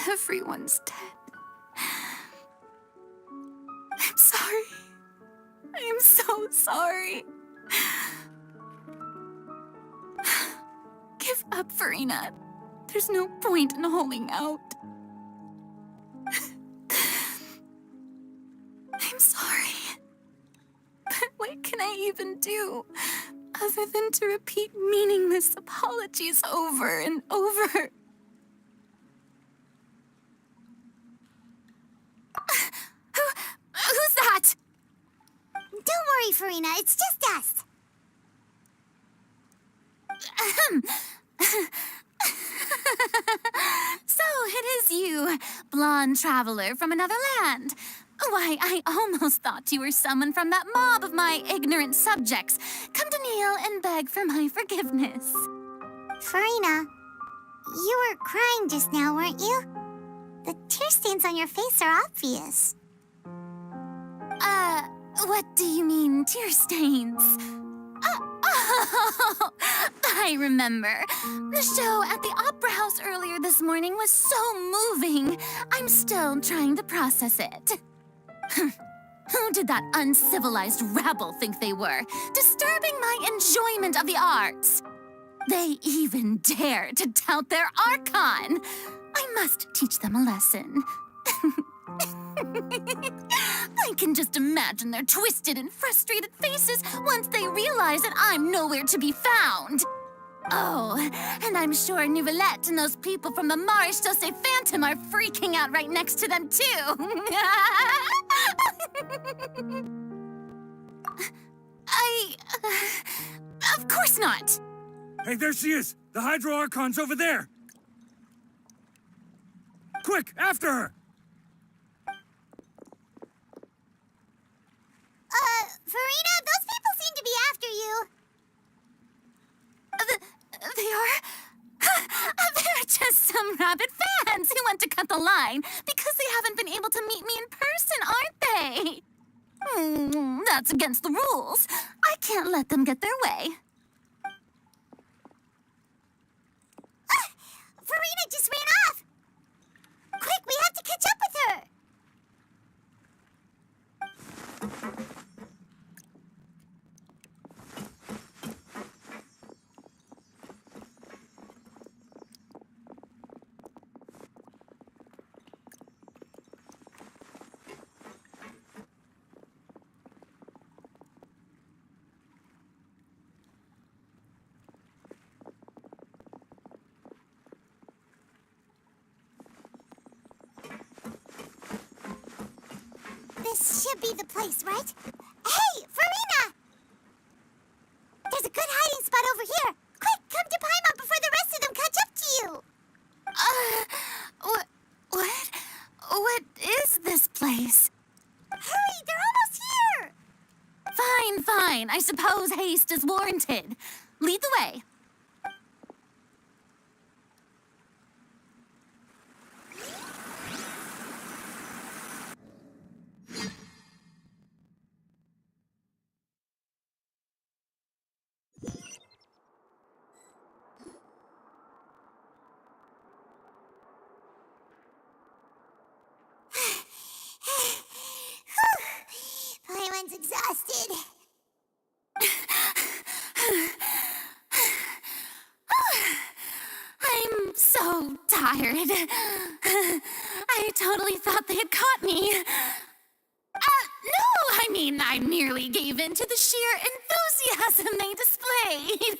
Everyone's dead. I'm sorry. I am so sorry. Give up, Farina. There's no point in holding out. I'm sorry. But what can I even do other than to repeat meaningless apologies over and over? Who's that? Don't worry, Farina. It's just us. So it is you, blonde traveler from another land. Why, I almost thought you were someone from that mob of my ignorant subjects, come to kneel and beg for my forgiveness. Farina, you were crying just now, weren't you? The tear stains on your face are obvious. What do you mean, tear stains? Oh, I remember. The show at the Opera House earlier this morning was so moving. I'm still trying to process it. Who did that uncivilized rabble think they were, disturbing my enjoyment of the arts? They even dare to tout their Archon. I must teach them a lesson. I can just imagine their twisted and frustrated faces once they realize that I'm nowhere to be found. Oh, and I'm sure Nouvellette and those people from the Marche Dose Phantom are freaking out right next to them, too. Of course not. Hey, there she is! The Hydro Archon's over there! Quick, after her! Farina, those people seem to be after you. They are? They're just some rabid fans who want to cut the line because they haven't been able to meet me in person, aren't they? That's against the rules. I can't let them get their way. Farina just ran off. Quick, we have to catch up with her. This should be the place, right? Hey, Farina! There's a good hiding spot over here. Quick, come to Paimon before the rest of them catch up to you. What is this place? Hurry, they're almost here. Fine. I suppose haste is warranted. Lead the way. Paimon's exhausted. I'm so tired. I totally thought they had caught me. No, I mean, I merely gave in to the sheer enthusiasm they displayed.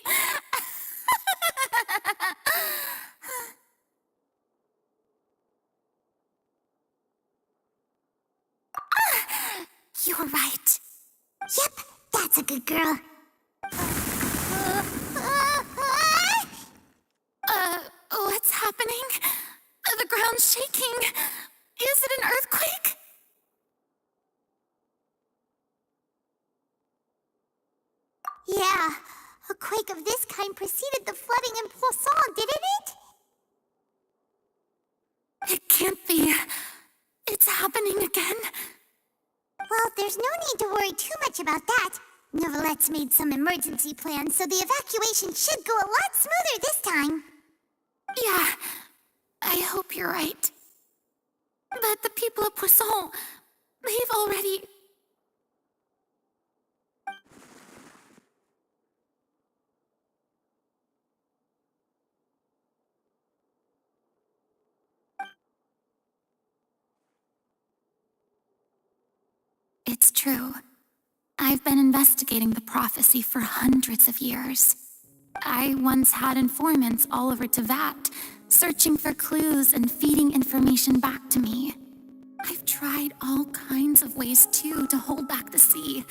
You're right. Yep, that's a good girl. What's happening? The ground's shaking. Is it an earthquake? Yeah, a quake of this kind preceded the flooding in Poisson, didn't it? It can't be. It's happening again. Well, there's no need to worry too much about that. Nouvellette's made some emergency plans, so the evacuation should go a lot smoother this time. Yeah, I hope you're right. But the people of Poisson, they've already... It's true. I've been investigating the prophecy for hundreds of years. I once had informants all over Tevat, searching for clues and feeding information back to me. I've tried all kinds of ways, too, to hold back the sea.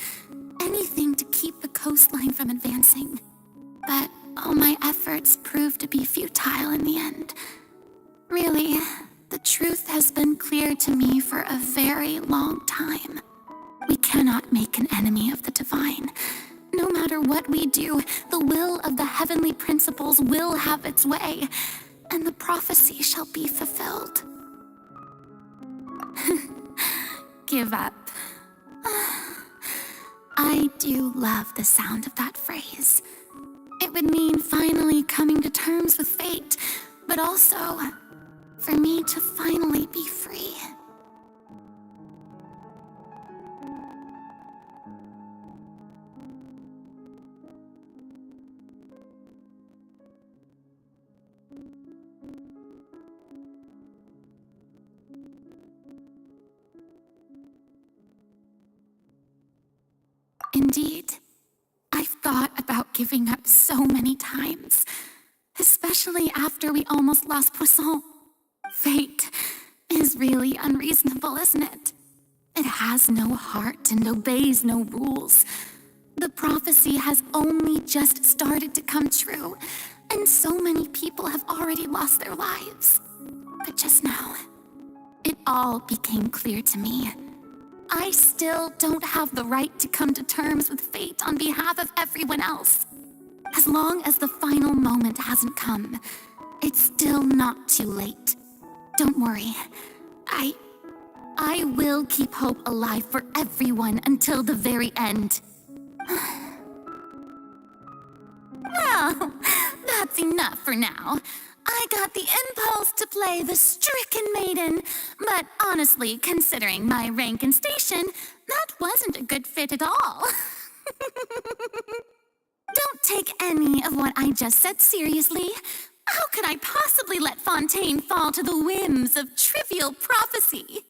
Anything to keep the coastline from advancing. But all my efforts proved to be futile in the end. Really, the truth has been clear to me for a very long time. We cannot make an enemy of the divine. No matter what we do, the will of the heavenly principles will have its way, and the prophecy shall be fulfilled. Give up. I do love the sound of that phrase. It would mean finally coming to terms with fate, but also for me to finally be free. Indeed, I've thought about giving up so many times, especially after we almost lost Poisson. Fate is really unreasonable, isn't it? It has no heart and obeys no rules. The prophecy has only just started to come true, and so many people have already lost their lives. But just now, it all became clear to me. I still don't have the right to come to terms with fate on behalf of everyone else. As long as the final moment hasn't come, it's still not too late. Don't worry. I will keep hope alive for everyone until the very end. Well, that's enough for now. I got the impulse to play the stricken maiden, but honestly, considering my rank and station, that wasn't a good fit at all. Don't take any of what I just said seriously. How could I possibly let Fontaine fall to the whims of trivial prophecy?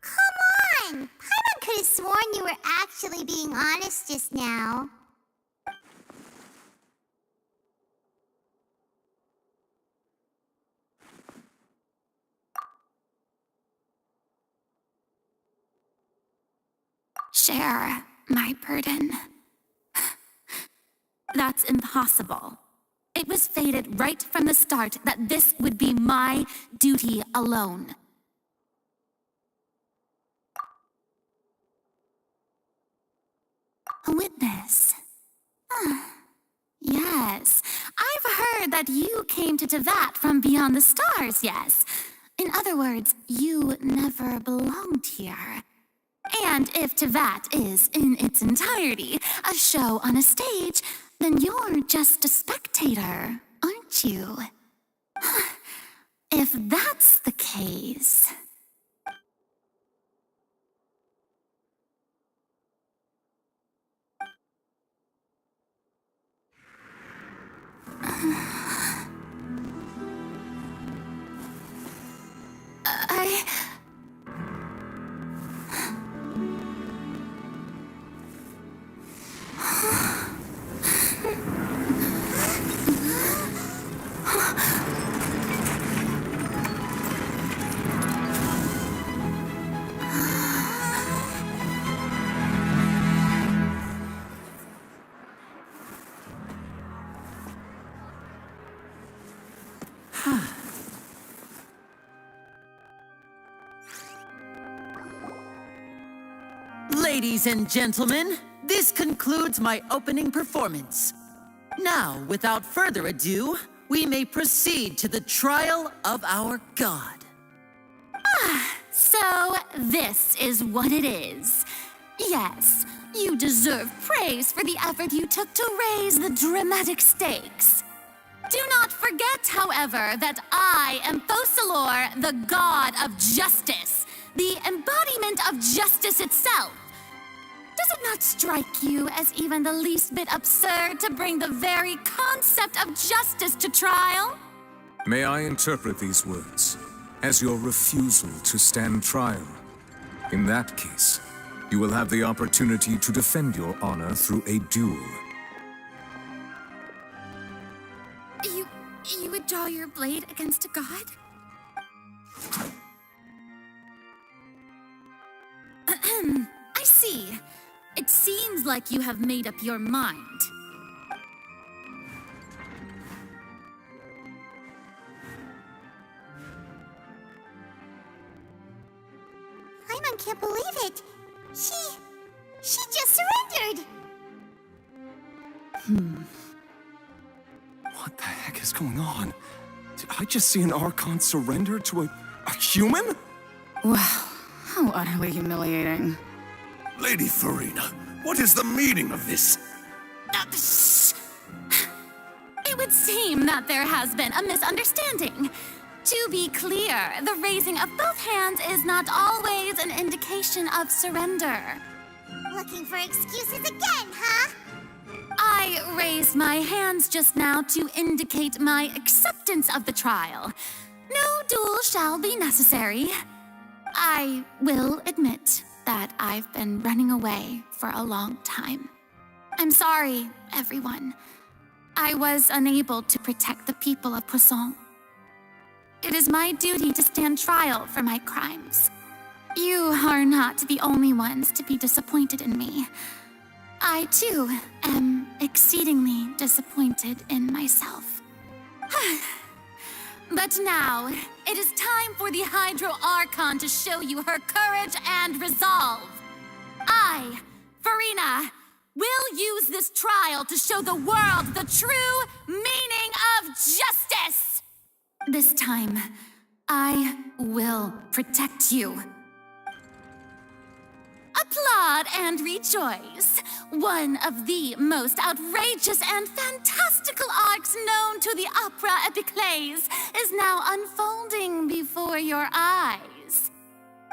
Come on! Paimon could have sworn you were actually being honest just now. Share my burden. That's impossible. It was fated right from the start that this would be my duty alone. A witness. Yes, I've heard that you came to Tevat from beyond the stars, yes. In other words, you never belonged here. And if Tevat is, in its entirety, a show on a stage, then you're just a spectator, aren't you? If that's the case... Ladies and gentlemen, this concludes my opening performance. Now, without further ado, we may proceed to the trial of our god. So, this is what it is. Yes, you deserve praise for the effort you took to raise the dramatic stakes. Do not forget, however, that I am Fosalor, the god of justice, the embodiment of justice itself. Does it not strike you as even the least bit absurd to bring the very concept of justice to trial? May I interpret these words as your refusal to stand trial? In that case, you will have the opportunity to defend your honor through a duel. You would draw your blade against a god? I see. It seems like you have made up your mind. Paimon can't believe it. She just surrendered. What the heck is going on? Did I just see an Archon surrender to a human? Wow, how utterly humiliating. Lady Farina, what is the meaning of this? It would seem that there has been a misunderstanding. To be clear, the raising of both hands is not always an indication of surrender. Looking for excuses again, huh? I raised my hands just now to indicate my acceptance of the trial. No duel shall be necessary. I will admit that I've been running away for a long time. I'm sorry, everyone. I was unable to protect the people of Poisson. It is my duty to stand trial for my crimes. You are not the only ones to be disappointed in me. I, too, am exceedingly disappointed in myself. But now, it is time for the Hydro Archon to show you her courage and resolve. I, Farina, will use this trial to show the world the true meaning of justice. This time, I will protect you. Applaud and rejoice. One of the most outrageous and fantastical arcs known to the opera epiclese is now unfolding before your eyes.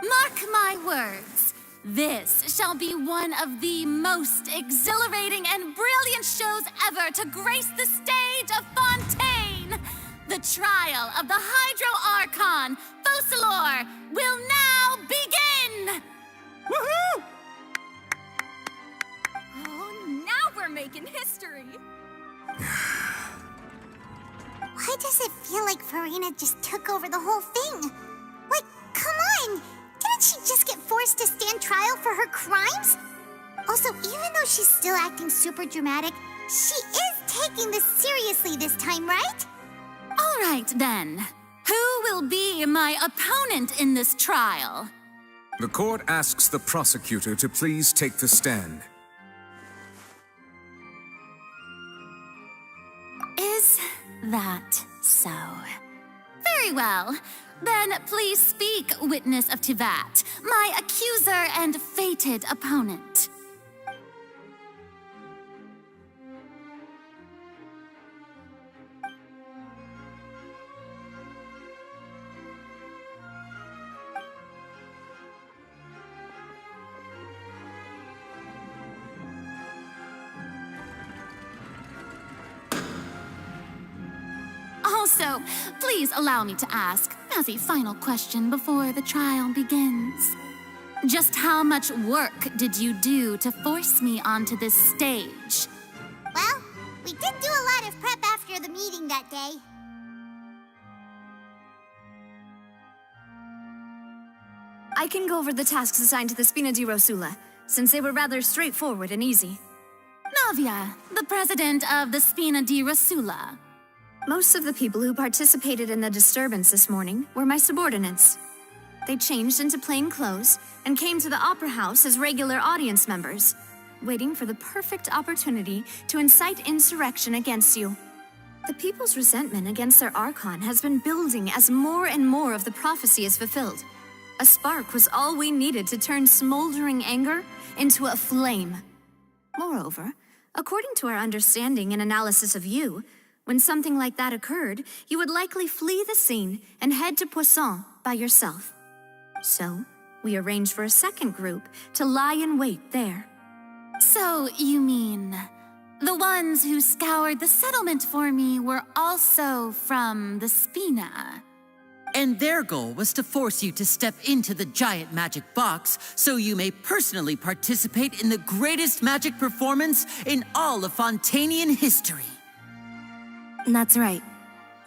Mark my words, this shall be one of the most exhilarating and brilliant shows ever to grace the stage of Fontaine. The trial of the Hydro Archon, Fosalor, will now begin! Woohoo! Oh, now we're making history. Why does it feel like Farina just took over the whole thing? Like, come on! Didn't she just get forced to stand trial for her crimes? Also, even though she's still acting super dramatic, she is taking this seriously this time, right? All right, then. Who will be my opponent in this trial? The court asks the prosecutor to please take the stand. Is that so? Very well. Then please speak, witness of Tivat, my accuser and fated opponent. Also, please allow me to ask, as a final question before the trial begins. Just how much work did you do to force me onto this stage? Well, we did do a lot of prep after the meeting that day. I can go over the tasks assigned to the Spina di Rosula, since they were rather straightforward and easy. Navia, the president of the Spina di Rosula. Most of the people who participated in the disturbance this morning were my subordinates. They changed into plain clothes and came to the Opera House as regular audience members, waiting for the perfect opportunity to incite insurrection against you. The people's resentment against their Archon has been building as more and more of the prophecy is fulfilled. A spark was all we needed to turn smoldering anger into a flame. Moreover, according to our understanding and analysis of you, When something like that occurred, you would likely flee the scene and head to Poisson by yourself. So, we arranged for a second group to lie in wait there. So, you mean the ones who scoured the settlement for me were also from the Spina? And their goal was to force you to step into the giant magic box so you may personally participate in the greatest magic performance in all of Fontanian history. That's right.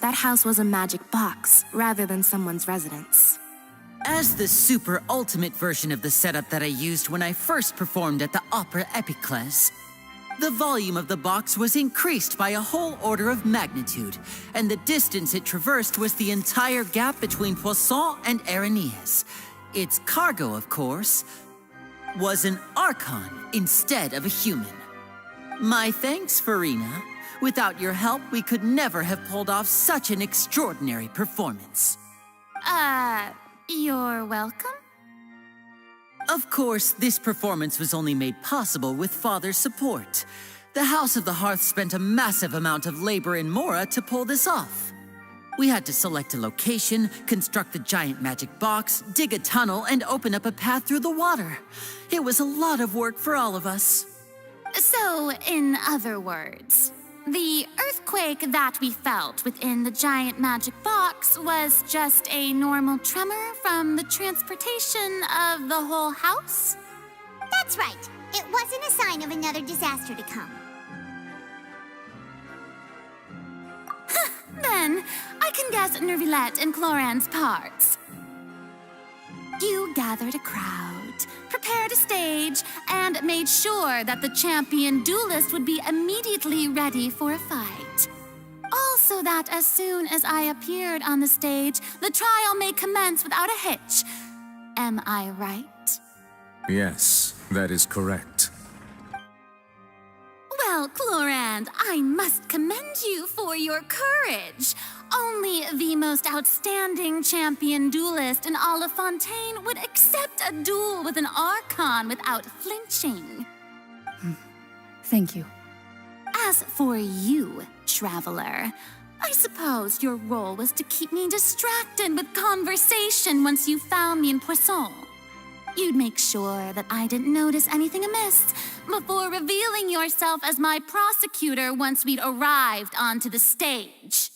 That house was a magic box rather than someone's residence. As the super ultimate version of the setup that I used when I first performed at the Opera Epiclese, the volume of the box was increased by a whole order of magnitude, and the distance it traversed was the entire gap between Poisson and Areneas. Its cargo, of course, was an Archon instead of a human. My thanks, Farina. Without your help, we could never have pulled off such an extraordinary performance. You're welcome? Of course, this performance was only made possible with Father's support. The House of the Hearth spent a massive amount of labor in Mora to pull this off. We had to select a location, construct the giant magic box, dig a tunnel, and open up a path through the water. It was a lot of work for all of us. So, in other words, the earthquake that we felt within the giant magic box was just a normal tremor from the transportation of the whole house? That's right. It wasn't a sign of another disaster to come. Then, I can guess Nervillette and Cloran's parts. You gathered a crowd, prepared a stage, and made sure that the champion duelist would be immediately ready for a fight. Also that as soon as I appeared on the stage, the trial may commence without a hitch. Am I right? Yes, that is correct. Well, Clorand, I must commend you for your courage. Only the most outstanding champion duelist in all of Fontaine would accept a duel with an Archon without flinching. Thank you. As for you, Traveler, I suppose your role was to keep me distracted with conversation once you found me in Poisson. You'd make sure that I didn't notice anything amiss before revealing yourself as my prosecutor once we'd arrived onto the stage.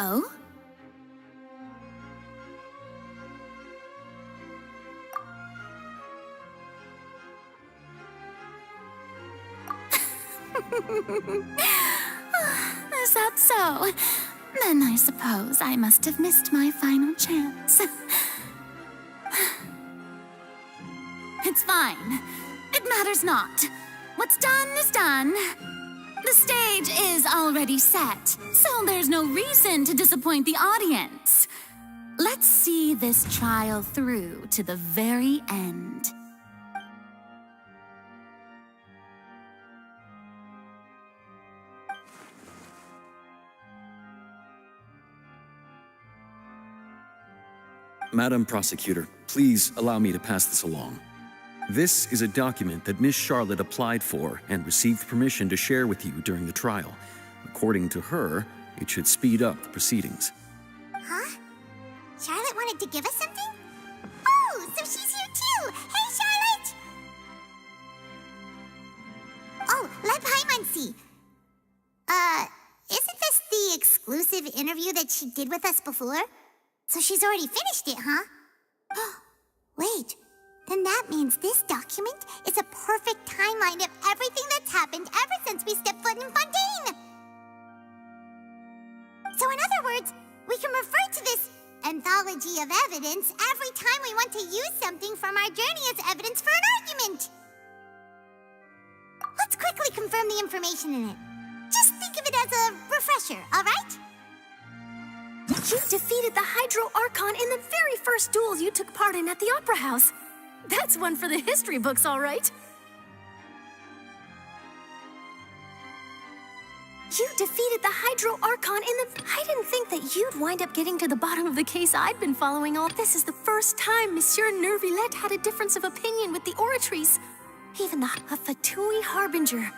Oh? Is that so? Then I suppose I must have missed my final chance. It's fine. It matters not. What's done is done. The stage is already set, so there's no reason to disappoint the audience. Let's see this trial through to the very end. Madam Prosecutor, please allow me to pass this along. This is a document that Miss Charlotte applied for and received permission to share with you during the trial. According to her, it should speed up the proceedings. Huh? Charlotte wanted to give us something? Oh, so she's here too! Hey, Charlotte! Oh, let Paimon see. Isn't this the exclusive interview that she did with us before? So she's already finished it, huh? Wait, then that means this document is a perfect timeline of everything that's happened ever since we stepped foot in Fontaine! So in other words, we can refer to this anthology of evidence every time we want to use something from our journey as evidence for an argument. Let's quickly confirm the information in it. Just think of it as a refresher, all right? You defeated the Hydro Archon in the very first duels you took part in at the Opera House. That's one for the history books, all right. You defeated the Hydro Archon in the... I didn't think that you'd wind up getting to the bottom of the case I'd been following all... This is the first time Monsieur Nervillette had a difference of opinion with the Oratrice. Even the Fatui Harbinger.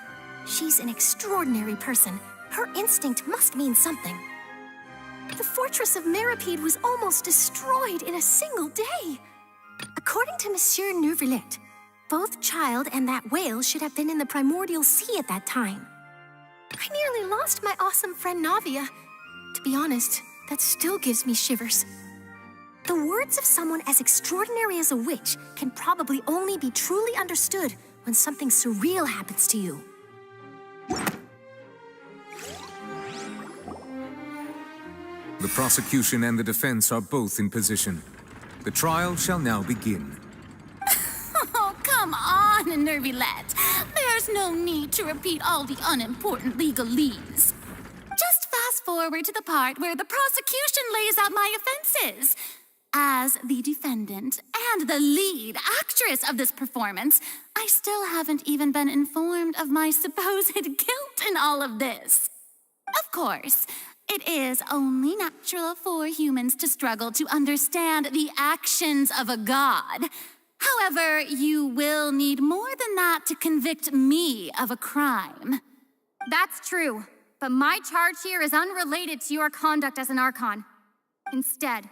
She's an extraordinary person. Her instinct must mean something. The fortress of Meripede was almost destroyed in a single day. According to Monsieur Nervillette, both Child and that whale should have been in the primordial sea at that time. I nearly lost my awesome friend Navia. To be honest, that still gives me shivers. The words of someone as extraordinary as a witch can probably only be truly understood when something surreal happens to you. The prosecution and the defense are both in position. The trial shall now begin. Oh, come on, Nervillette. There's no need to repeat all the unimportant legalese. Just fast forward to the part where the prosecution lays out my offenses. As the defendant and the lead actress of this performance, I still haven't even been informed of my supposed guilt in all of this. Of course, it is only natural for humans to struggle to understand the actions of a god. However, you will need more than that to convict me of a crime. That's true, but my charge here is unrelated to your conduct as an Archon. Instead,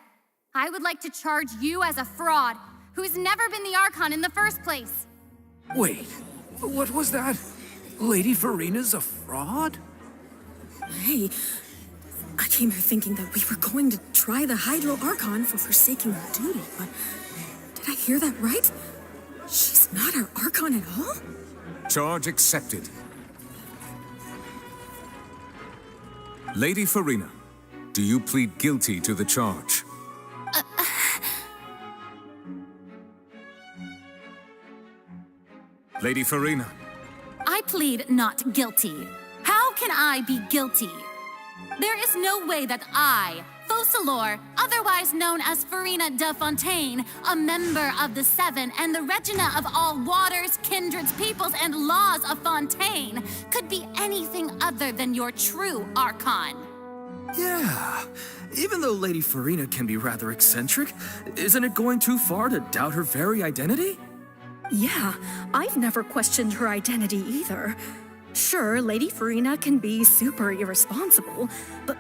I would like to charge you as a fraud who's never been the Archon in the first place. Wait, what was that? Lady Farina's a fraud? Hey, I came here thinking that we were going to try the Hydro Archon for forsaking her duty, but did I hear that right? She's not our Archon at all? Charge accepted. Lady Farina, do you plead guilty to the charge? Lady Farina. I plead not guilty. How can I be guilty? There is no way that I, Focalor, otherwise known as Farina de Fontaine, a member of the Seven and the Regina of all waters, kindreds, peoples, and laws of Fontaine, could be anything other than your true Archon. Yeah, even though Lady Farina can be rather eccentric, isn't it going too far to doubt her very identity? Yeah, I've never questioned her identity either. Sure, Lady Farina can be super irresponsible, but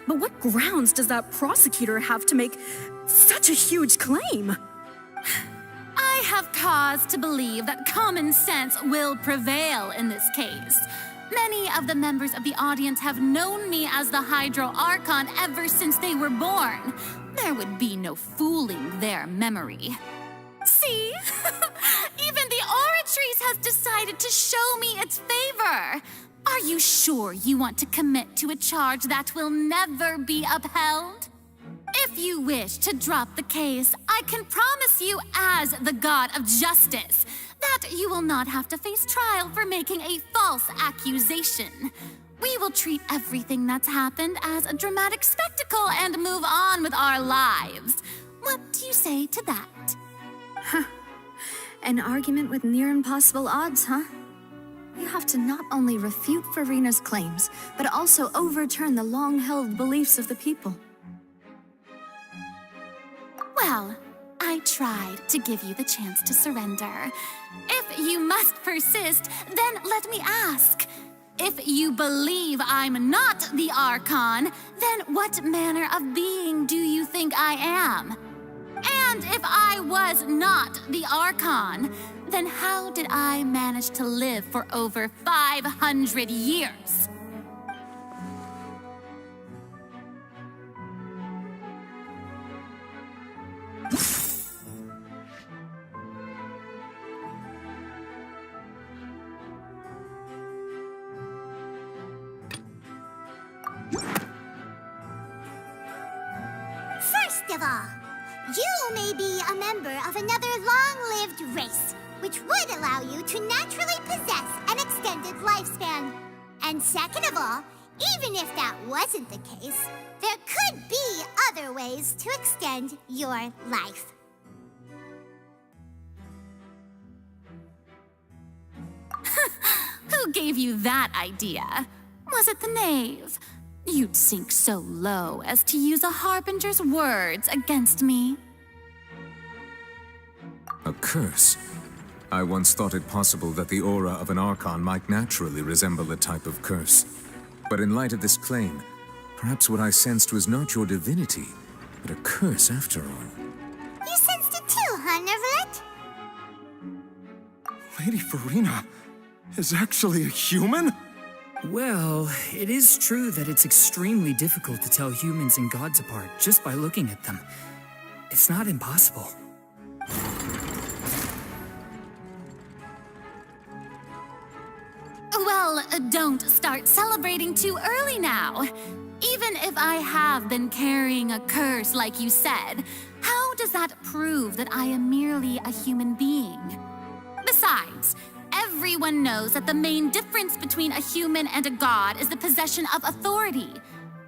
what grounds does that prosecutor have to make such a huge claim? I have cause to believe that common sense will prevail in this case. Many of the members of the audience have known me as the Hydro Archon ever since they were born. There would be no fooling their memory. See? Even the Oratrice has decided to show me its favor. Are you sure you want to commit to a charge that will never be upheld? If you wish to drop the case, I can promise you as the God of Justice that you will not have to face trial for making a false accusation. We will treat everything that's happened as a dramatic spectacle and move on with our lives. What do you say to that? Huh. An argument with near impossible odds, huh? You have to not only refute Farina's claims, but also overturn the long-held beliefs of the people. Well, I tried to give you the chance to surrender. If you must persist, then let me ask. If you believe I'm not the Archon, then what manner of being do you think I am? And if I was not the Archon, then how did I manage to live for over 500 years? First of all, you may be a member of another long-lived race, which would allow you to naturally possess an extended lifespan. And second of all, even if that wasn't the case, there could be other ways to extend your life. Who gave you that idea? Was it the knave? You'd sink so low as to use a harbinger's words against me. A curse? I once thought it possible that the aura of an Archon might naturally resemble a type of curse. But in light of this claim, perhaps what I sensed was not your divinity, but a curse after all. You sensed it too, huh, Nervalet? Lady Farina is actually a human? Well, it is true that it's extremely difficult to tell humans and gods apart just by looking at them. It's not impossible. Well, don't start celebrating too early now. Even if I have been carrying a curse like you said, how does that prove that I am merely a human being? Besides, everyone knows that the main difference between a human and a god is the possession of authority.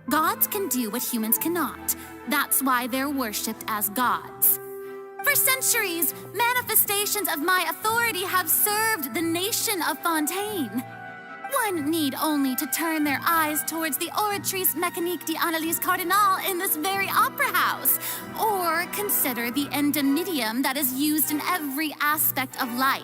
Gods can do what humans cannot. That's why they're worshipped as gods. For centuries, manifestations of my authority have served the nation of Fontaine. One need only to turn their eyes towards the Oratrice Mécanique d'Analyse Cardinal in this very opera house, or consider the endemidium that is used in every aspect of life.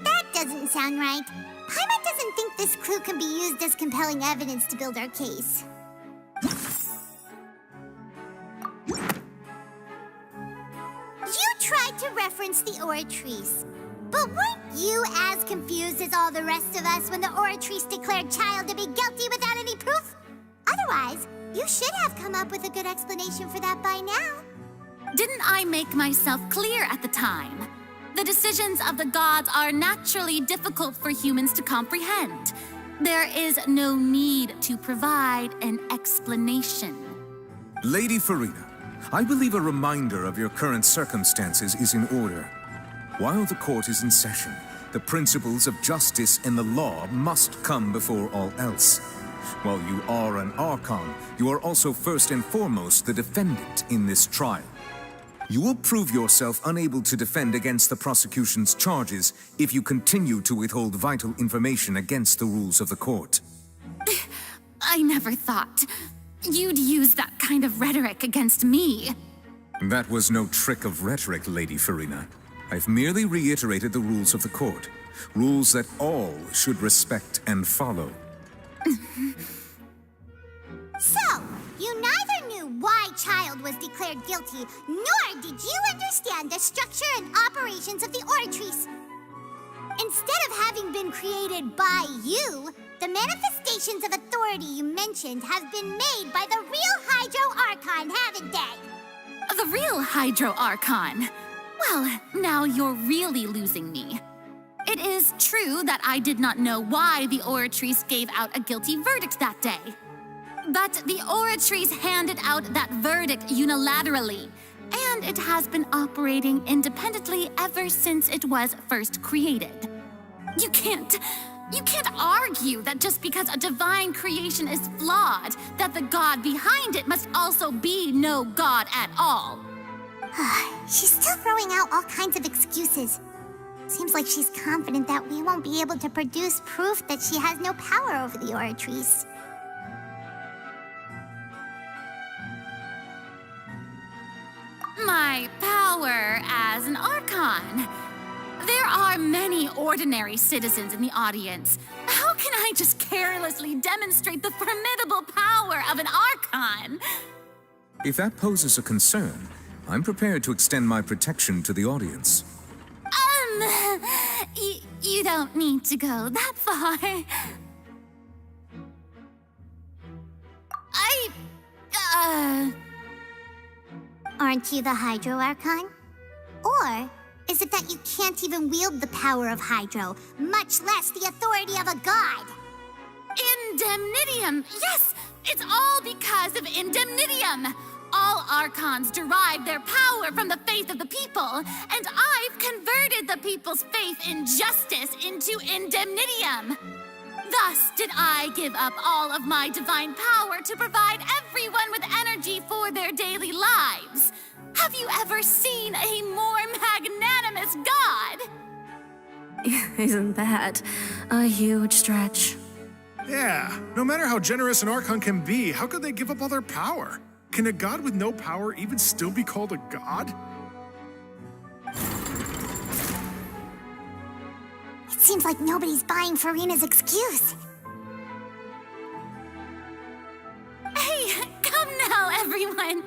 That doesn't sound right. Paimon doesn't think this clue can be used as compelling evidence to build our case. You tried to reference the Oratrice, but weren't you as confused as all the rest of us when the Oratrice declared Child to be guilty without any proof? Otherwise, you should have come up with a good explanation for that by now. Didn't I make myself clear at the time? The decisions of the gods are naturally difficult for humans to comprehend. There is no need to provide an explanation. Lady Farina, I believe a reminder of your current circumstances is in order. While the court is in session, the principles of justice and the law must come before all else. While you are an Archon, you are also first and foremost the defendant in this trial. You will prove yourself unable to defend against the prosecution's charges if you continue to withhold vital information against the rules of the court. I never thought you'd use that kind of rhetoric against me. That was no trick of rhetoric, Lady Farina. I've merely reiterated the rules of the court. Rules that all should respect and follow. So, you neither knew why Child was declared guilty, nor did you understand the structure and operations of the Oratrice. Instead of having been created by you, the manifestations of authority you mentioned have been made by the real Hydro Archon, haven't they? The real Hydro Archon? Well, now you're really losing me. It is true that I did not know why the Oratrice gave out a guilty verdict that day. But the Oratrice handed out that verdict unilaterally, and it has been operating independently ever since it was first created. You can't argue that just because a divine creation is flawed, that the god behind it must also be no god at all. She's still throwing out all kinds of excuses. Seems like she's confident that we won't be able to produce proof that she has no power over the Oratrice. My power as an Archon. There are many ordinary citizens in the audience. How can I just carelessly demonstrate the formidable power of an Archon? If that poses a concern, I'm prepared to extend my protection to the audience. You don't need to go that far. Aren't you the Hydro Archon? Or is it that you can't even wield the power of Hydro, much less the authority of a god? Indemnitium! Yes! It's all because of Indemnitium! All Archons derive their power from the faith of the people, and I've converted the people's faith in justice into Indemnitium. Thus did I give up all of my divine power to provide everyone with energy for their daily lives. Have you ever seen a more magnanimous god? Isn't that a huge stretch? Yeah, no matter how generous an Archon can be, how could they give up all their power? Can a god with no power even still be called a god? It seems like nobody's buying Furina's excuse. Hey, come now, everyone.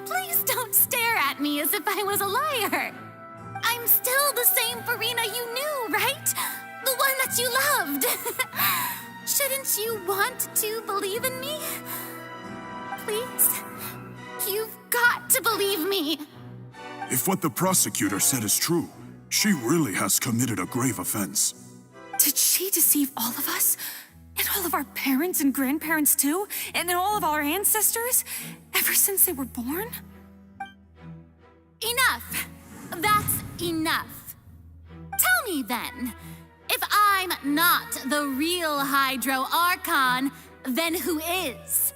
Please don't stare at me as if I was a liar. I'm still the same Furina you knew, right? The one that you loved. Shouldn't you want to believe in me? Please? You've got to believe me. If what the prosecutor said is true, she really has committed a grave offense. Did she deceive all of us? And all of our parents and grandparents too? And all of our ancestors? Ever since they were born? Enough. That's enough. Tell me then, if I'm not the real Hydro Archon, then who is?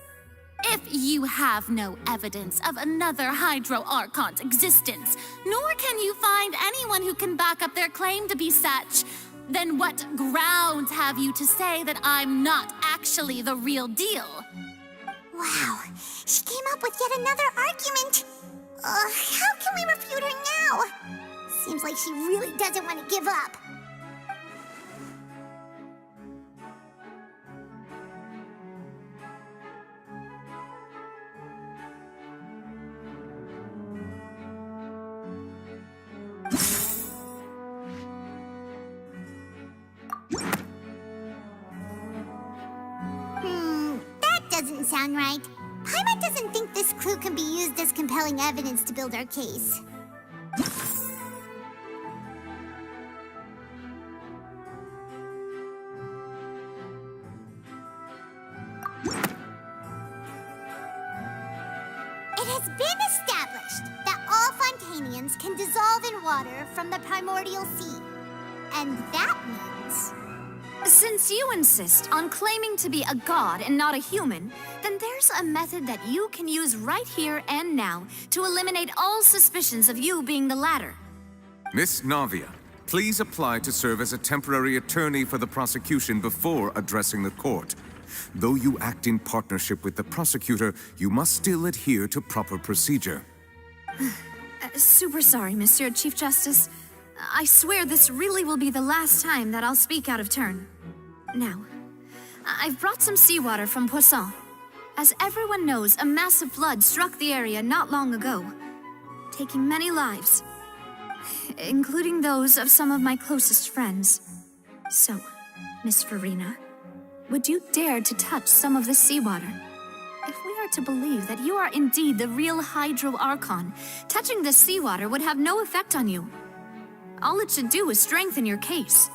If you have no evidence of another Hydro Archon's existence, nor can you find anyone who can back up their claim to be such, then what grounds have you to say that I'm not actually the real deal? Wow, she came up with yet another argument. How can we refute her now? Seems like she really doesn't want to give up. That doesn't sound right. Paimon doesn't think this clue can be used as compelling evidence to build our case. It has been established that all Fontanians can dissolve in water from the primordial sea. And that means... Since you insist on claiming to be a god and not a human, then there's a method that you can use right here and now to eliminate all suspicions of you being the latter. Miss Navia, please apply to serve as a temporary attorney for the prosecution before addressing the court. Though you act in partnership with the prosecutor, you must still adhere to proper procedure. Super sorry, Monsieur Chief Justice. I swear this really will be the last time that I'll speak out of turn. Now, I've brought some seawater from Poisson. As everyone knows, a massive flood struck the area not long ago, taking many lives, including those of some of my closest friends. So, Miss Furina, would you dare to touch some of this seawater? If we are to believe that you are indeed the real Hydro Archon, touching the seawater would have no effect on you. All it should do is strengthen your case.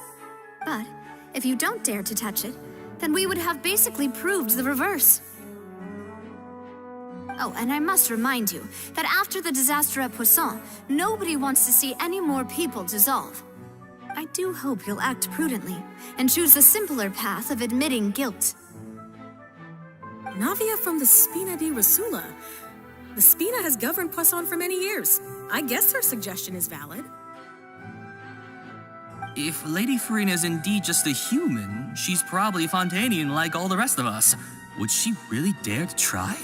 But if you don't dare to touch it, then we would have basically proved the reverse. Oh, and I must remind you that after the disaster at Poisson, nobody wants to see any more people dissolve. I do hope you'll act prudently and choose the simpler path of admitting guilt. Navia from the Spina di Rasula. The Spina has governed Poisson for many years. I guess her suggestion is valid. If Lady Farina is indeed just a human, she's probably Fontanian like all the rest of us. Would she really dare to try?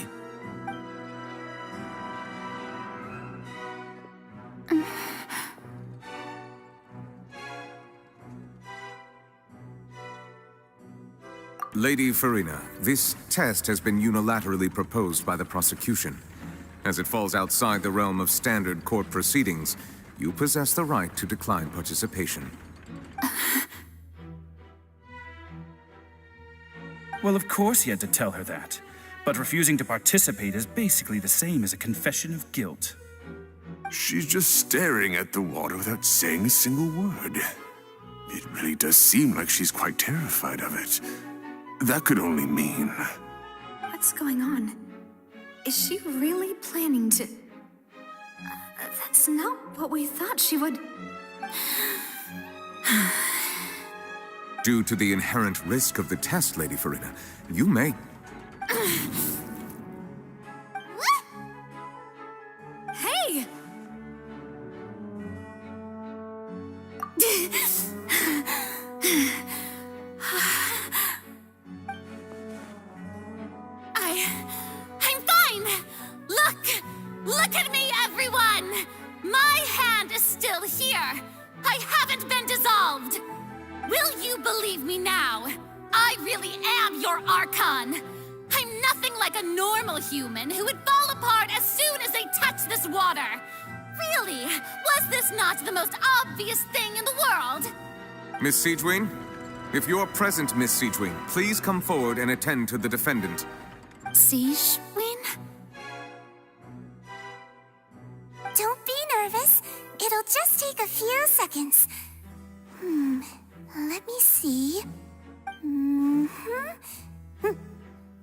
Lady Farina, this test has been unilaterally proposed by the prosecution. As it falls outside the realm of standard court proceedings, you possess the right to decline participation. Well, of course he had to tell her that. But refusing to participate is basically the same as a confession of guilt. She's just staring at the water without saying a single word. It really does seem like she's quite terrified of it. That could only mean... What's going on? Is she really planning to... that's not what we thought she would... Due to the inherent risk of the test, Lady Farina, you may... Hey! I'm fine! Look at me, everyone! My hand is still here! I haven't been dissolved! Will you believe me now? I really am your Archon! I'm nothing like a normal human who would fall apart as soon as they touch this water! Really, was this not the most obvious thing in the world? Miss Siegewien? If you're present, Miss Siegewien, please come forward and attend to the defendant. Siegewien? Don't be nervous. It'll just take a few seconds. Let me see.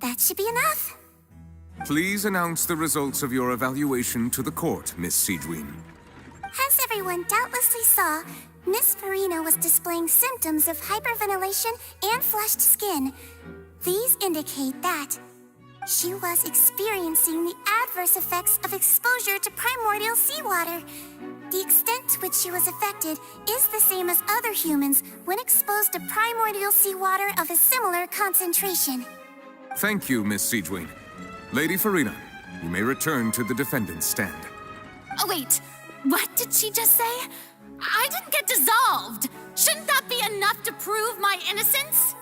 That should be enough. Please announce the results of your evaluation to the court, Miss Siegewien. As everyone doubtlessly saw, Miss Farina was displaying symptoms of hyperventilation and flushed skin. These indicate that she was experiencing the adverse effects of exposure to primordial seawater. The extent to which she was affected is the same as other humans when exposed to primordial seawater of a similar concentration. Thank you, Miss Siegewien. Lady Farina, you may return to the defendant's stand. Oh, wait. What did she just say? I didn't get dissolved. Shouldn't that be enough to prove my innocence?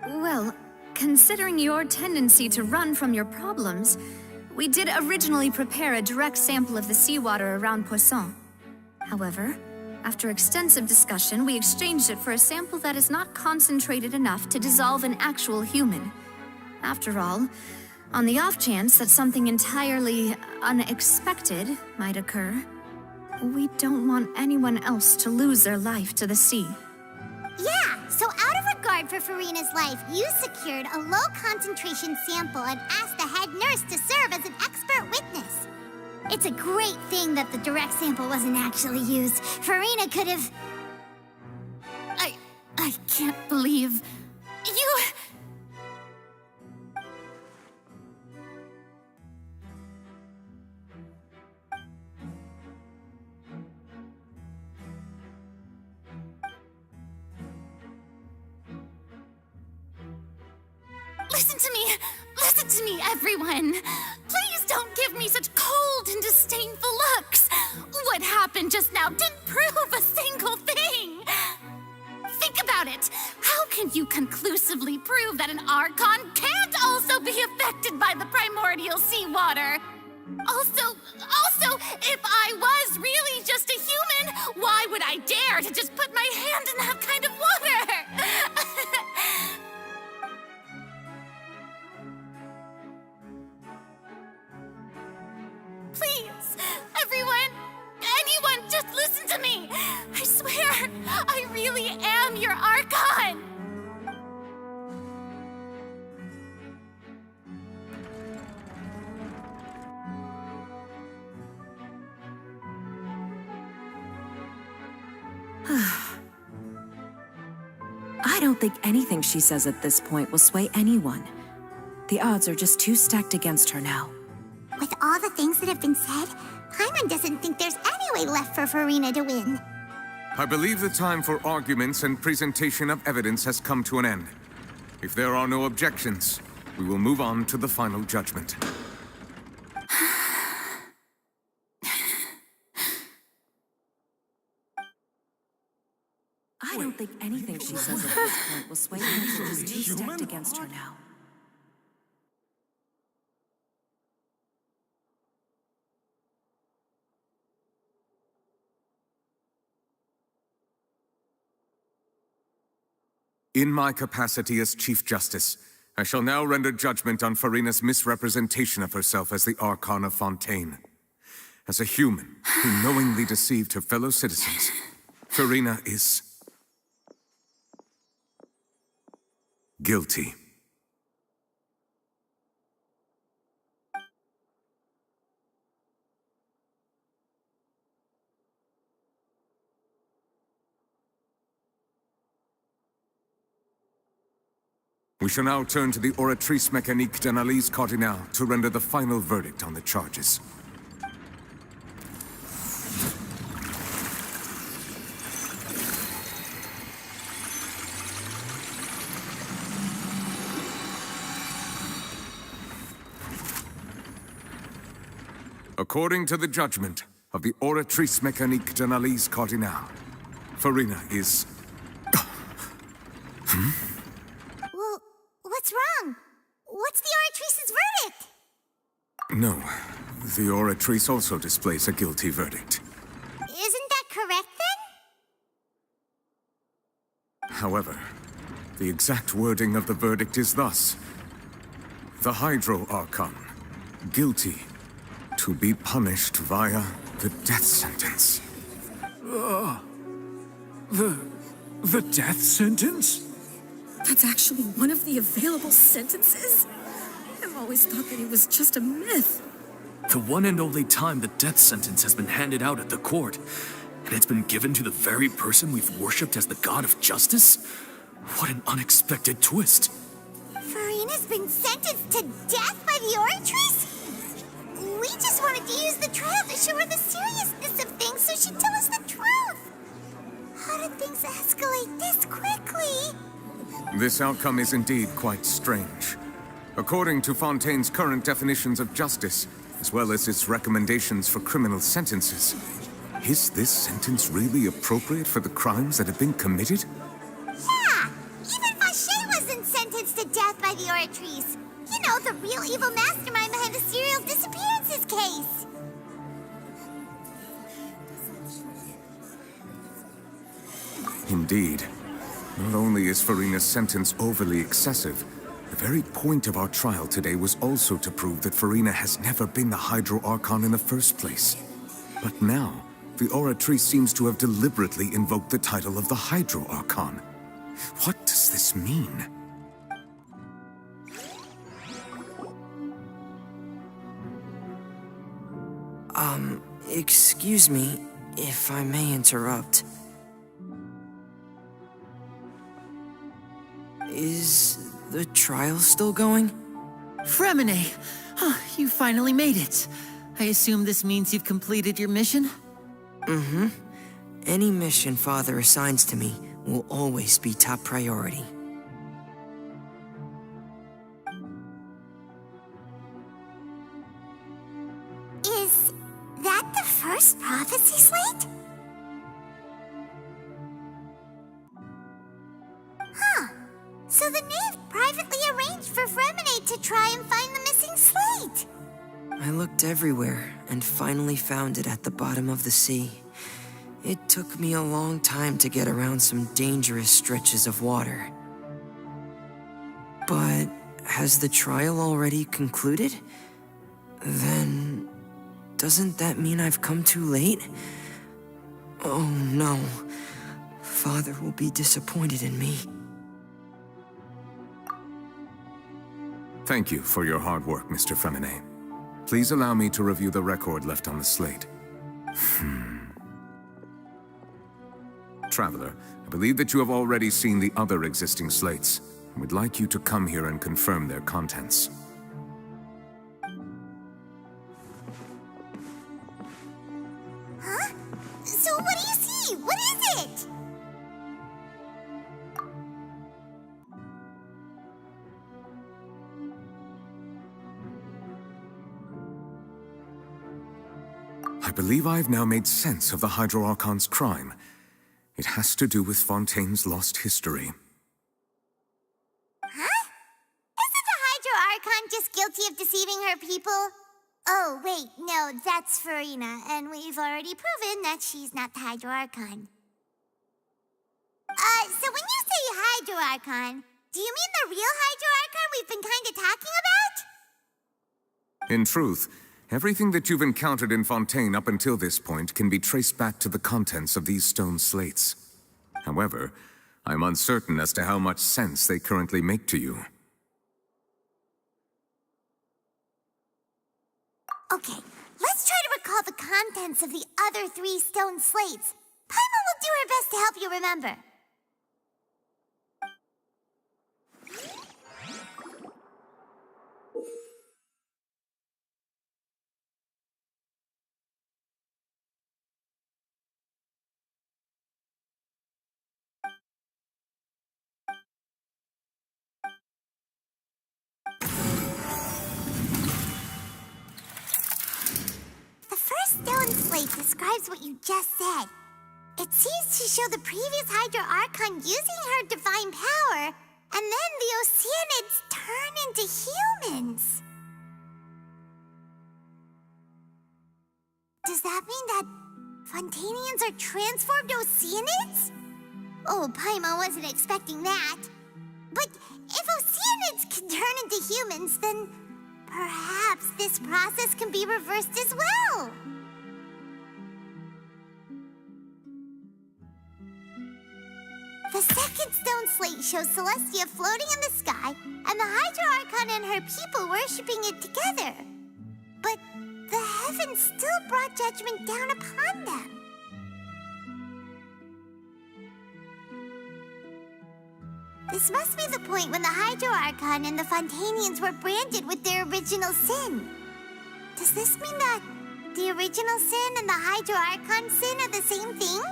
Well, considering your tendency to run from your problems, we did originally prepare a direct sample of the seawater around Poisson. However, after extensive discussion, we exchanged it for a sample that is not concentrated enough to dissolve an actual human. After all, on the off chance that something entirely unexpected might occur, we don't want anyone else to lose their life to the sea. Yeah, so out of regard for Farina's life, you secured a low-concentration sample and asked the head nurse to serve as an expert witness. It's a great thing that the direct sample wasn't actually used. Farina could have... I can't believe... You... Listen to me, everyone. Please don't give me such cold and disdainful looks. What happened just now didn't prove a single thing. Think about it. How can you conclusively prove that an Archon can't also be affected by the primordial seawater? Also, if I was really just a human, why would I dare to just put my hand in that kind of water? really am your Archon! I don't think anything she says at this point will sway anyone. The odds are just too stacked against her now. With all the things that have been said, Paimon doesn't think there's any way left for Farina to win. I believe the time for arguments and presentation of evidence has come to an end. If there are no objections, we will move on to the final judgment. I don't think anything she says at this point will sway anyone. She's too stacked against her now. In my capacity as Chief Justice, I shall now render judgment on Farina's misrepresentation of herself as the Archon of Fontaine. As a human who knowingly deceived her fellow citizens, Farina is guilty. We shall now turn to the Oratrice Mécanique d'Analyse Cardinale to render the final verdict on the charges. According to the judgment of the Oratrice Mécanique d'Analyse Cardinale, Farina is... Well, what's wrong? What's the Oratrice's verdict? No, the Oratrice also displays a guilty verdict. Isn't that correct, then? However, the exact wording of the verdict is thus. The Hydro Archon, guilty, to be punished via the death sentence. The death sentence? That's actually one of the available sentences? I've always thought that it was just a myth. The one and only time the death sentence has been handed out at the court, and it's been given to the very person we've worshipped as the god of justice? What an unexpected twist. Farina's been sentenced to death by the Oratrice? We just wanted to use the trial to show her the seriousness of things so she'd tell us the truth. How did things escalate this quickly? This outcome is indeed quite strange. According to Fontaine's current definitions of justice, as well as its recommendations for criminal sentences, is this sentence really appropriate for the crimes that have been committed? Yeah! Even Vacher wasn't sentenced to death by the Oratrice. You know, the real evil mastermind behind the serial disappearances case. Indeed. Not only is Farina's sentence overly excessive, the very point of our trial today was also to prove that Farina has never been the Hydro Archon in the first place. But now, the Oratrice seems to have deliberately invoked the title of the Hydro Archon. What does this mean? Excuse me, if I may interrupt. Is the trial still going? Fremine! Oh, you finally made it. I assume this means you've completed your mission? Mm-hmm. Any mission Father assigns to me will always be top priority. Is that the first prophecy slate? Huh. So the knave privately arranged for Fremine to try and find the missing slate. I looked everywhere and finally found it at the bottom of the sea. It took me a long time to get around some dangerous stretches of water. But has the trial already concluded? Then, doesn't that mean I've come too late? Oh no. Father will be disappointed in me. Thank you for your hard work, Mr. Femine. Please allow me to review the record left on the slate. Traveler, I believe that you have already seen the other existing slates, and would like you to come here and confirm their contents. Huh? So what do you see? What is it? I believe I have now made sense of the Hydro Archon's crime. It has to do with Fontaine's lost history. Huh? Isn't the Hydro Archon just guilty of deceiving her people? Oh, wait, no, that's Farina, and we've already proven that she's not the Hydro Archon. So when you say Hydro Archon, do you mean the real Hydro Archon we've been kinda talking about? In truth, everything that you've encountered in Fontaine up until this point can be traced back to the contents of these stone slates. However, I'm uncertain as to how much sense they currently make to you. Okay, let's try to recall the contents of the other 3 stone slates. Paimon will do her best to help you remember. The first stone slate describes what you just said. It seems to show the previous Hydro Archon using her divine power, and then the Oceanids turn into humans. Does that mean that Fontainians are transformed Oceanids? Oh, Paimon wasn't expecting that. But if Oceanids can turn into humans, then perhaps this process can be reversed as well. The second stone slate shows Celestia floating in the sky and the Hydro Archon and her people worshipping it together. But the heavens still brought judgment down upon them. This must be the point when the Hydro Archon and the Fontainians were branded with their original sin. Does this mean that the original sin and the Hydro Archon sin are the same thing?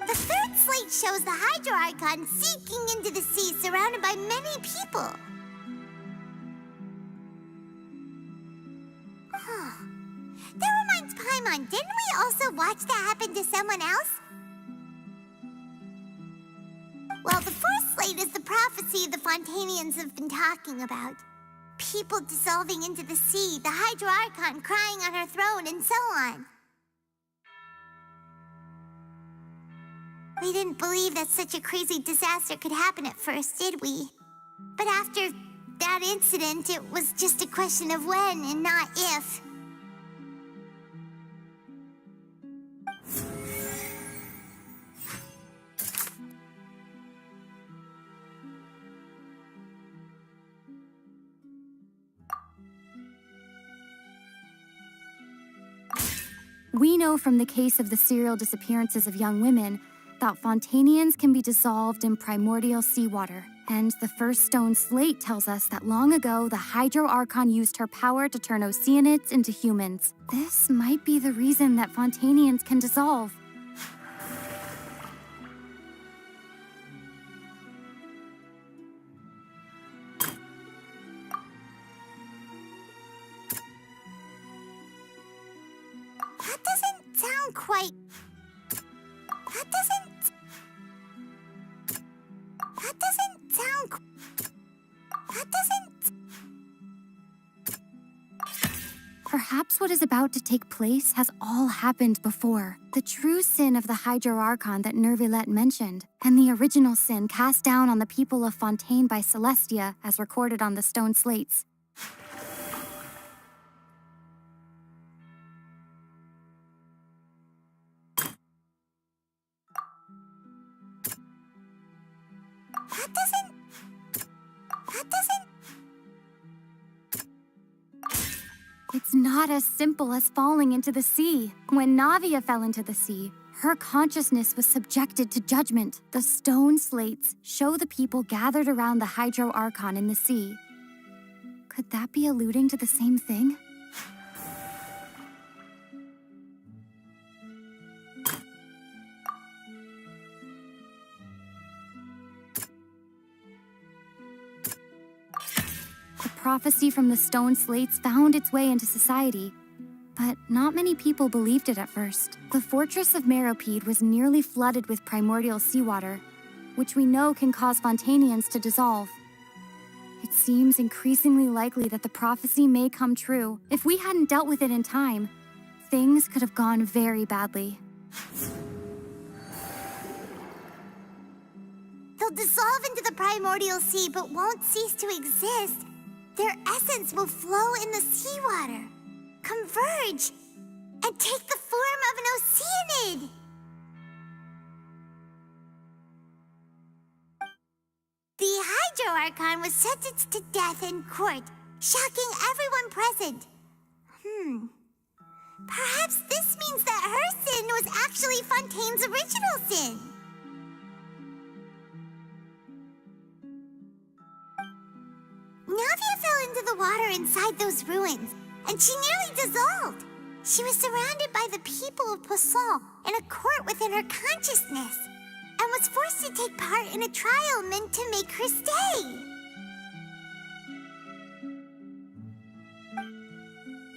The third slate shows the Hydro Archon sinking into the sea surrounded by many people. Huh. That reminds Paimon, didn't we also watch that happen to someone else? Well, the fourth slate is the prophecy the Fontainians have been talking about. People dissolving into the sea, the Hydro Archon crying on her throne, and so on. We didn't believe that such a crazy disaster could happen at first, did we? But after that incident, it was just a question of when and not if. We know from the case of the serial disappearances of young women that Fontainians can be dissolved in primordial seawater. And the first stone slate tells us that long ago, the Hydro Archon used her power to turn Oceanids into humans. This might be the reason that Fontainians can dissolve. That doesn't sound quite... That doesn't sound... That doesn't... Perhaps what is about to take place has all happened before. The true sin of the Hydro Archon that Nervilette mentioned, and the original sin cast down on the people of Fontaine by Celestia, as recorded on the stone slates. That doesn't... It's not as simple as falling into the sea. When Navia fell into the sea, her consciousness was subjected to judgment. The stone slates show the people gathered around the Hydro Archon in the sea. Could that be alluding to the same thing? The prophecy from the stone slates found its way into society, but not many people believed it at first. The fortress of Meropide was nearly flooded with primordial seawater, which we know can cause Fontanians to dissolve. It seems increasingly likely that the prophecy may come true. If we hadn't dealt with it in time, things could have gone very badly. They'll dissolve into the primordial sea but won't cease to exist. Their essence will flow in the seawater, converge, and take the form of an oceanid. The Hydro Archon was sentenced to death in court, shocking everyone present. Perhaps this means that her sin was actually Fontaine's original sin. Navia fell into the water inside those ruins, and she nearly dissolved. She was surrounded by the people of Poisson in a court within her consciousness, and was forced to take part in a trial meant to make her stay.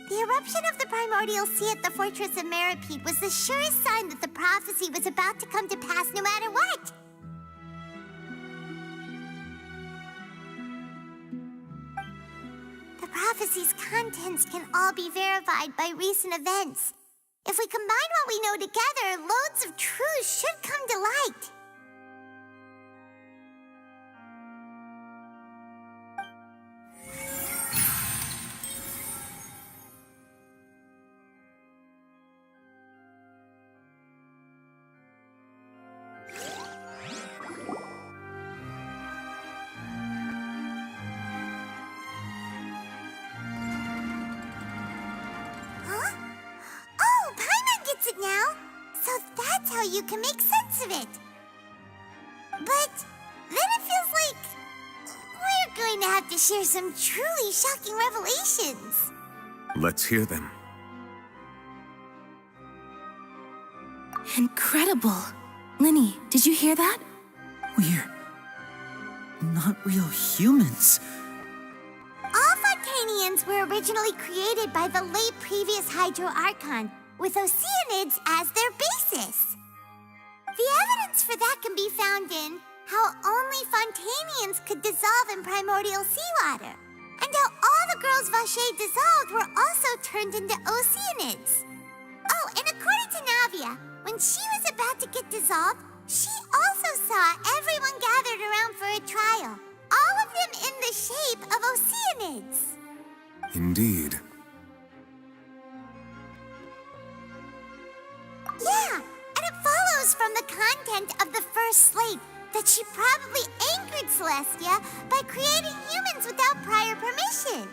The eruption of the primordial sea at the fortress of Meropide was the surest sign that the prophecy was about to come to pass no matter what. The prophecy's contents can all be verified by recent events. If we combine what we know together, loads of truths should come to light. You can make sense of it. But then it feels like we're going to have to share some truly shocking revelations. Let's hear them. Incredible. Linny, did you hear that? We're not real humans. All Fontanians were originally created by the late previous Hydro Archon, with oceanids as their basis. The evidence for that can be found in how only Fontanians could dissolve in primordial seawater, and how all the girls Vacher dissolved were also turned into oceanids. Oh, and according to Navia, when she was about to get dissolved, she also saw everyone gathered around for a trial, all of them in the shape of oceanids. Indeed. Yeah! From the content of the first slate that she probably angered Celestia by creating humans without prior permission.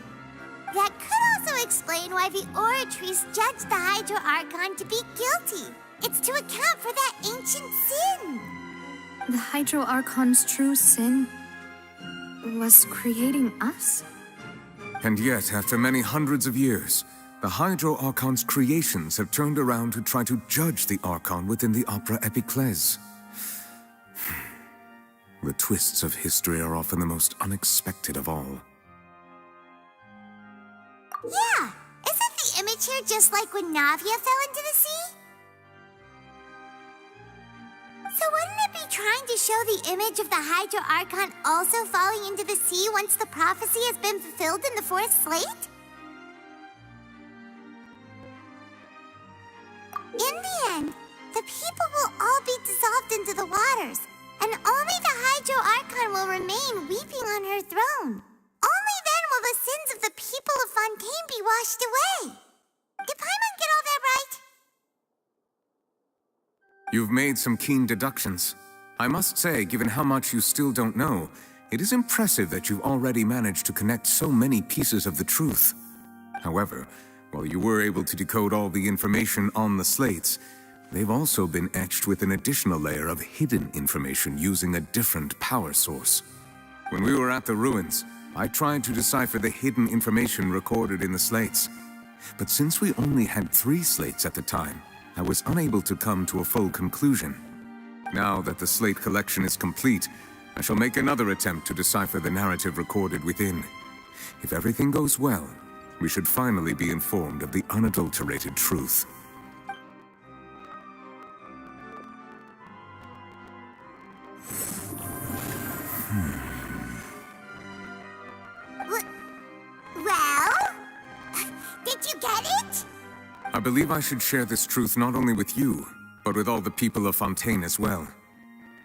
That could also explain why the Oratrice judged the Hydro Archon to be guilty. It's to account for that ancient sin. The Hydro Archon's true sin was creating us? And yet, after many hundreds of years, the Hydro Archon's creations have turned around to try to judge the Archon within the Opera Epiclese. The twists of history are often the most unexpected of all. Yeah! Isn't the image here just like when Navia fell into the sea? So wouldn't it be trying to show the image of the Hydro Archon also falling into the sea once the prophecy has been fulfilled in the fourth slate? In the end, the people will all be dissolved into the waters, and only the Hydro Archon will remain weeping on her throne. Only then will the sins of the people of Fontaine be washed away. Did Paimon get all that right? You've made some keen deductions. I must say, given how much you still don't know, it is impressive that you've already managed to connect so many pieces of the truth. However, while you were able to decode all the information on the slates, they've also been etched with an additional layer of hidden information using a different power source. When we were at the ruins, I tried to decipher the hidden information recorded in the slates. But since we only had 3 slates at the time, I was unable to come to a full conclusion. Now that the slate collection is complete, I shall make another attempt to decipher the narrative recorded within. If everything goes well, we should finally be informed of the unadulterated truth. Well? Did you get it? I believe I should share this truth not only with you, but with all the people of Fontaine as well.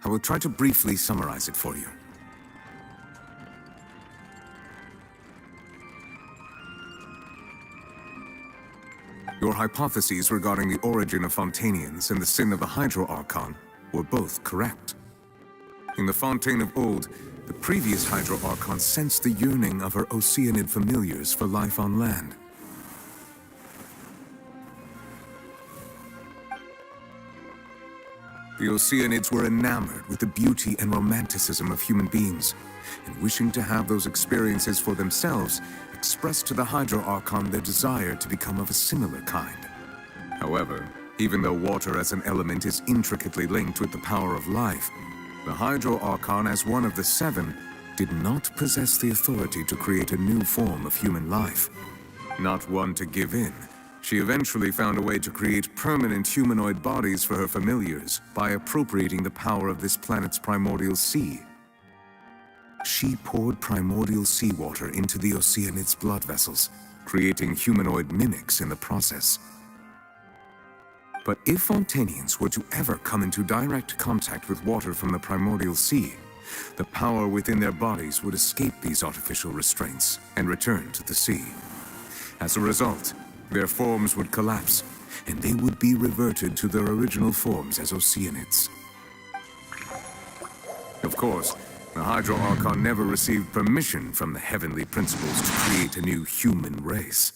I will try to briefly summarize it for you. Your hypotheses regarding the origin of Fontainians and the sin of the Hydro Archon were both correct. In the Fontaine of old, the previous Hydro Archon sensed the yearning of her Oceanid familiars for life on land. The Oceanids were enamored with the beauty and romanticism of human beings, and wishing to have those experiences for themselves, expressed to the Hydro Archon their desire to become of a similar kind. However, even though water as an element is intricately linked with the power of life, the Hydro Archon, as one of the 7, did not possess the authority to create a new form of human life. Not one to give in, she eventually found a way to create permanent humanoid bodies for her familiars by appropriating the power of this planet's primordial sea. She poured primordial seawater into the Oceanids' blood vessels, creating humanoid mimics in the process. But if Fontainians were to ever come into direct contact with water from the primordial sea, the power within their bodies would escape these artificial restraints and return to the sea. As a result, their forms would collapse, and they would be reverted to their original forms as Oceanids. Of course, the Hydro Archon never received permission from the heavenly principles to create a new human race.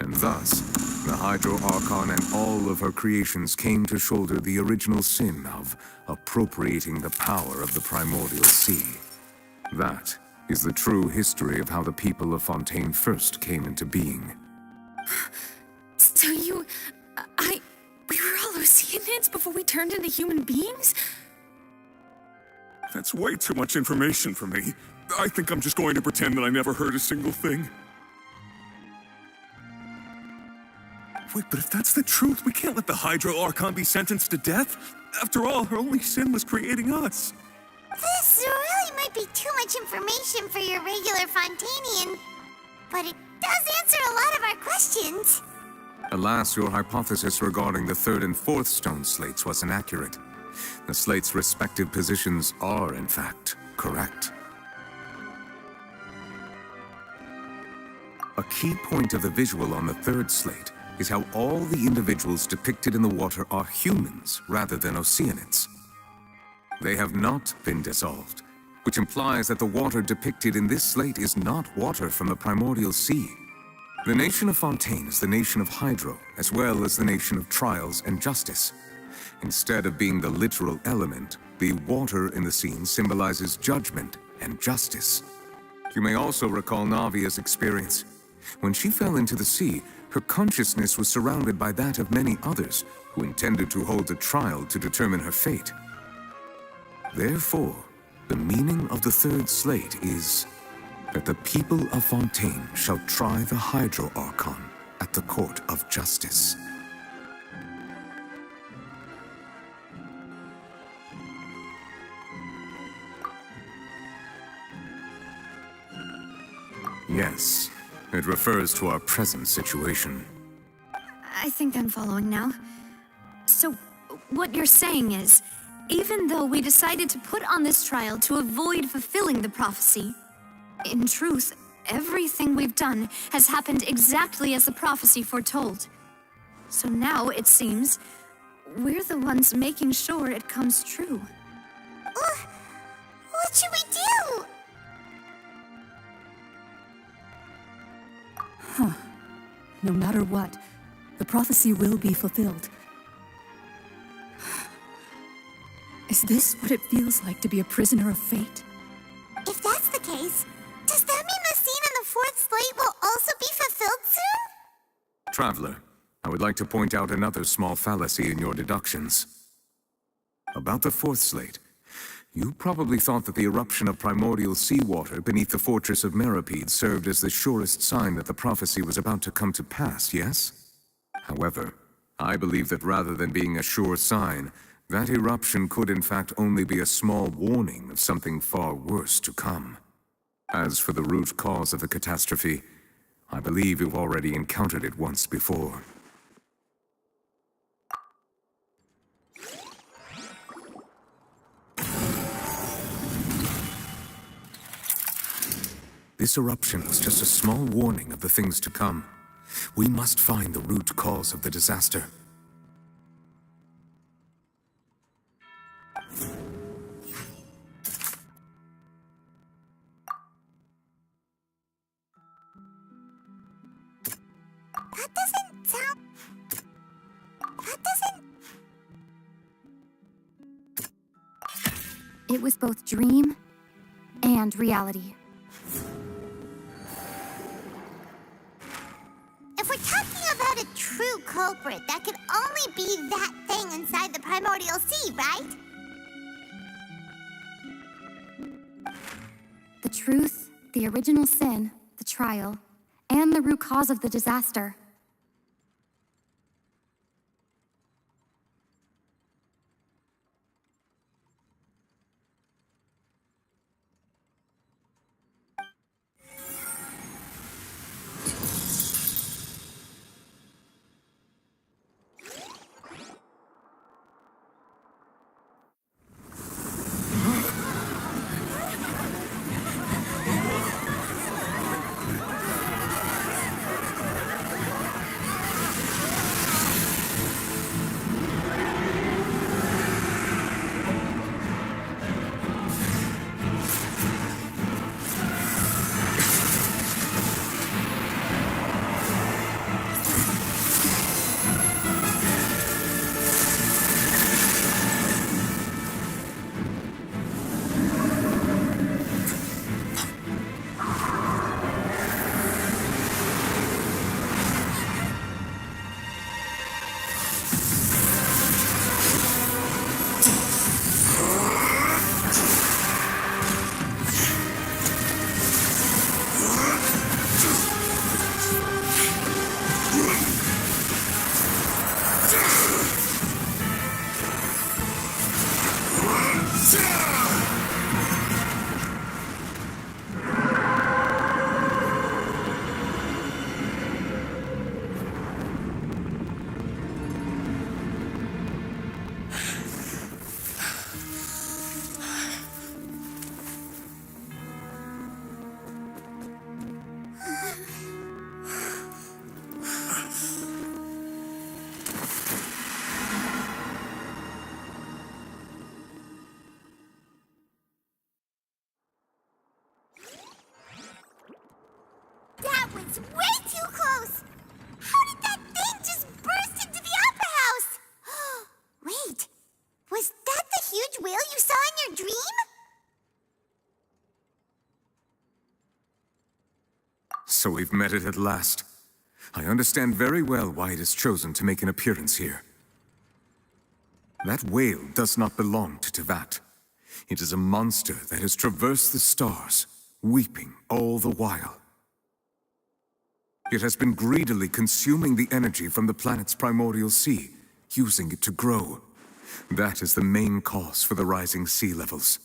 And thus, the Hydro Archon and all of her creations came to shoulder the original sin of appropriating the power of the primordial sea. That is the true history of how the people of Fontaine first came into being. So we were all Oceanids before we turned into human beings? That's way too much information for me. I think I'm just going to pretend that I never heard a single thing. Wait, but if that's the truth, we can't let the Hydro Archon be sentenced to death. After all, her only sin was creating us. This really might be too much information for your regular Fontainian, but it does answer a lot of our questions. Alas, your hypothesis regarding the 3rd and 4th stone slates was inaccurate. The slates' respective positions are, in fact, correct. A key point of the visual on the 3rd slate is how all the individuals depicted in the water are humans rather than Oceanids. They have not been dissolved, which implies that the water depicted in this slate is not water from the primordial sea. The nation of Fontaine is the nation of Hydro, as well as the nation of trials and justice. Instead of being the literal element, the water in the scene symbolizes judgment and justice. You may also recall Navia's experience. When she fell into the sea, her consciousness was surrounded by that of many others who intended to hold a trial to determine her fate. Therefore, the meaning of the 3rd slate is that the people of Fontaine shall try the Hydro Archon at the court of justice. Yes, it refers to our present situation. I think I'm following now. So, what you're saying is, even though we decided to put on this trial to avoid fulfilling the prophecy, in truth, everything we've done has happened exactly as the prophecy foretold. So now, it seems, we're the ones making sure it comes true. no matter what, the prophecy will be fulfilled. Is this what it feels like to be a prisoner of fate? If that's the case, does that mean the scene in the fourth slate will also be fulfilled soon? Traveler, I would like to point out another small fallacy in your deductions. About the fourth slate, you probably thought that the eruption of primordial seawater beneath the fortress of Meripede served as the surest sign that the prophecy was about to come to pass, yes? However, I believe that rather than being a sure sign, that eruption could in fact only be a small warning of something far worse to come. As for the root cause of the catastrophe, I believe you've already encountered it once before. This eruption was just a small warning of the things to come. We must find the root cause of the disaster. It was both dream and reality. If we're talking about a true culprit, that could only be that thing inside the primordial sea, right? The truth, the original sin, the trial, and the root cause of the disaster. That was way too close! How did that thing just burst into the opera house? Wait, was that the huge whale you saw in your dream? So we've met it at last. I understand very well why it has chosen to make an appearance here. That whale does not belong to Tevat. It is a monster that has traversed the stars, weeping all the while. It has been greedily consuming the energy from the planet's primordial sea, using it to grow. That is the main cause for the rising sea levels.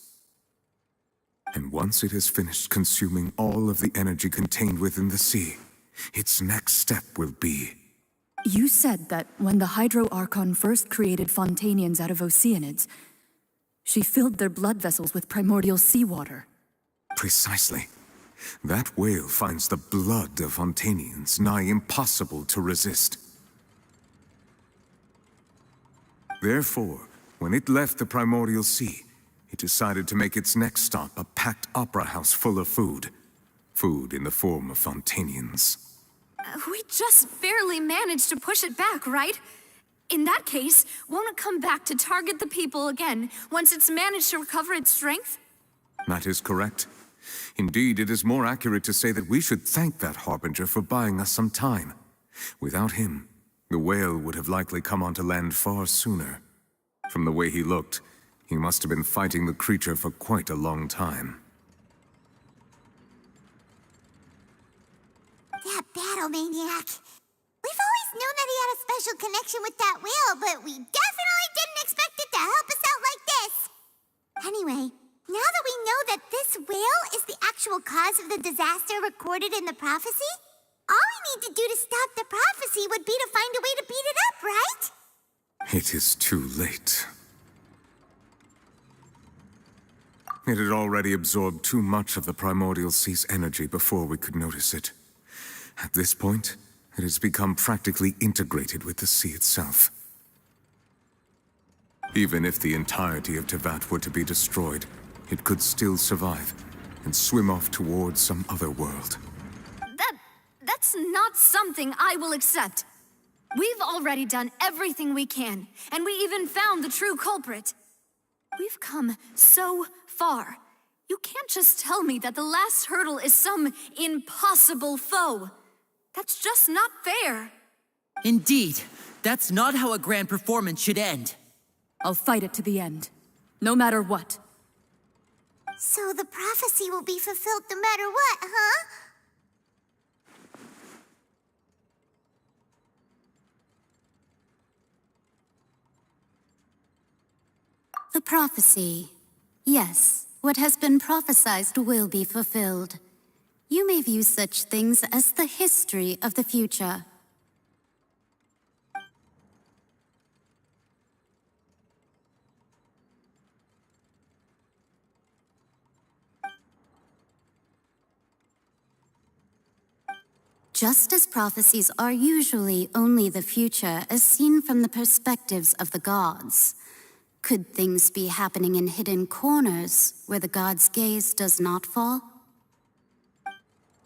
And once it has finished consuming all of the energy contained within the sea, its next step will be... You said that when the Hydro Archon first created Fontanians out of Oceanids, she filled their blood vessels with primordial seawater. Precisely. That whale finds the blood of Fontanians nigh impossible to resist. Therefore, when it left the primordial sea, it decided to make its next stop a packed opera house full of food. Food in the form of Fontanians. We just barely managed to push it back, right? In that case, won't it come back to target the people again once it's managed to recover its strength? That is correct. Indeed, it is more accurate to say that we should thank that Harbinger for buying us some time. Without him, the whale would have likely come onto land far sooner. From the way he looked, he must have been fighting the creature for quite a long time. That battle maniac. We've always known that he had a special connection with that whale, but we definitely didn't expect it to help us out like this. Anyway, now that we know that this whale is the actual cause of the disaster recorded in the prophecy, all we need to do to stop the prophecy would be to find a way to beat it up, right? It is too late. It had already absorbed too much of the primordial sea's energy before we could notice it. At this point, it has become practically integrated with the sea itself. Even if the entirety of Tevat were to be destroyed, it could still survive and swim off towards some other world. That's not something I will accept. We've already done everything we can, and we even found the true culprit. We've come so far. You can't just tell me that the last hurdle is some impossible foe. That's just not fair. Indeed, that's not how a grand performance should end. I'll fight it to the end, no matter what. So the prophecy will be fulfilled no matter what, huh? The prophecy. Yes, what has been prophesied will be fulfilled. You may view such things as the history of the future. Just as prophecies are usually only the future as seen from the perspectives of the gods, could things be happening in hidden corners where the gods' gaze does not fall?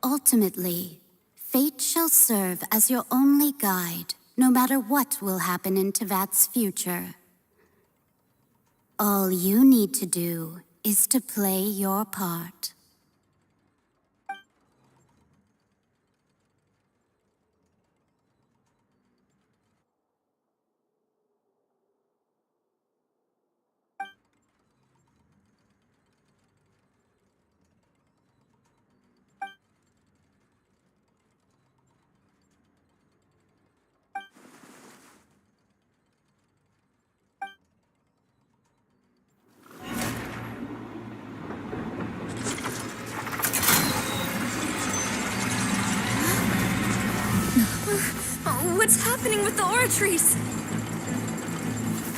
Ultimately, fate shall serve as your only guide, no matter what will happen in Tevat's future. All you need to do is to play your part. What's happening with the oratories?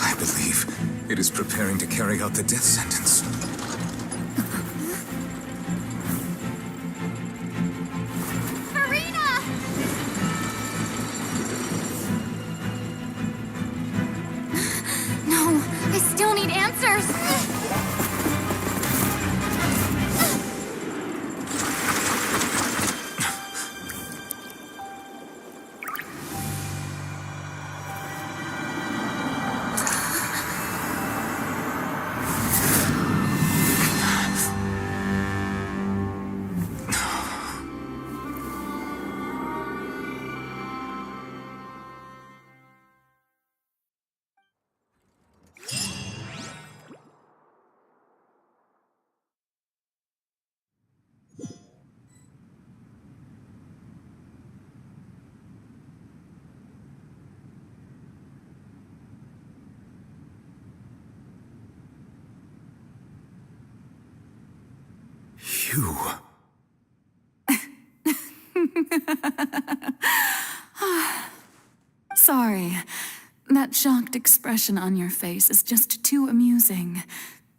I believe it is preparing to carry out the death sentence. Farina! No, I still need answers. You. Sorry. That shocked expression on your face is just too amusing.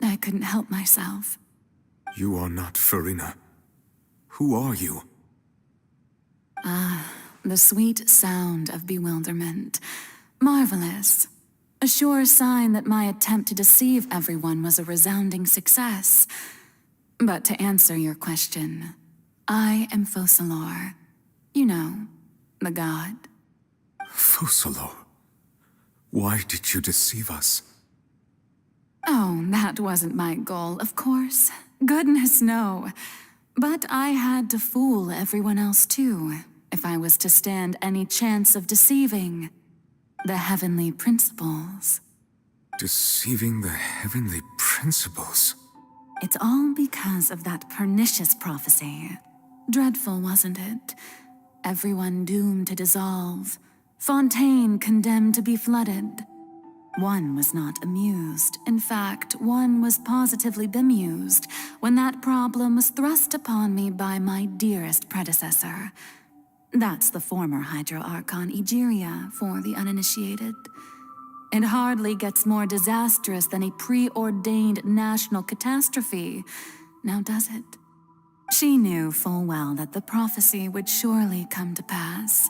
I couldn't help myself. You are not Farina. Who are you? The sweet sound of bewilderment. Marvelous. A sure sign that my attempt to deceive everyone was a resounding success. But to answer your question, I am Focalor. You know, the god. Fusalo, why did you deceive us? Oh, that wasn't my goal, of course. Goodness, no. But I had to fool everyone else too, if I was to stand any chance of deceiving the heavenly principles. Deceiving the heavenly principles? It's all because of that pernicious prophecy. Dreadful, wasn't it? Everyone doomed to dissolve. Fontaine condemned to be flooded. One was not amused. In fact, one was positively bemused when that problem was thrust upon me by my dearest predecessor. That's the former Hydro Archon Egeria, for the uninitiated. It hardly gets more disastrous than a preordained national catastrophe, now does it? She knew full well that the prophecy would surely come to pass.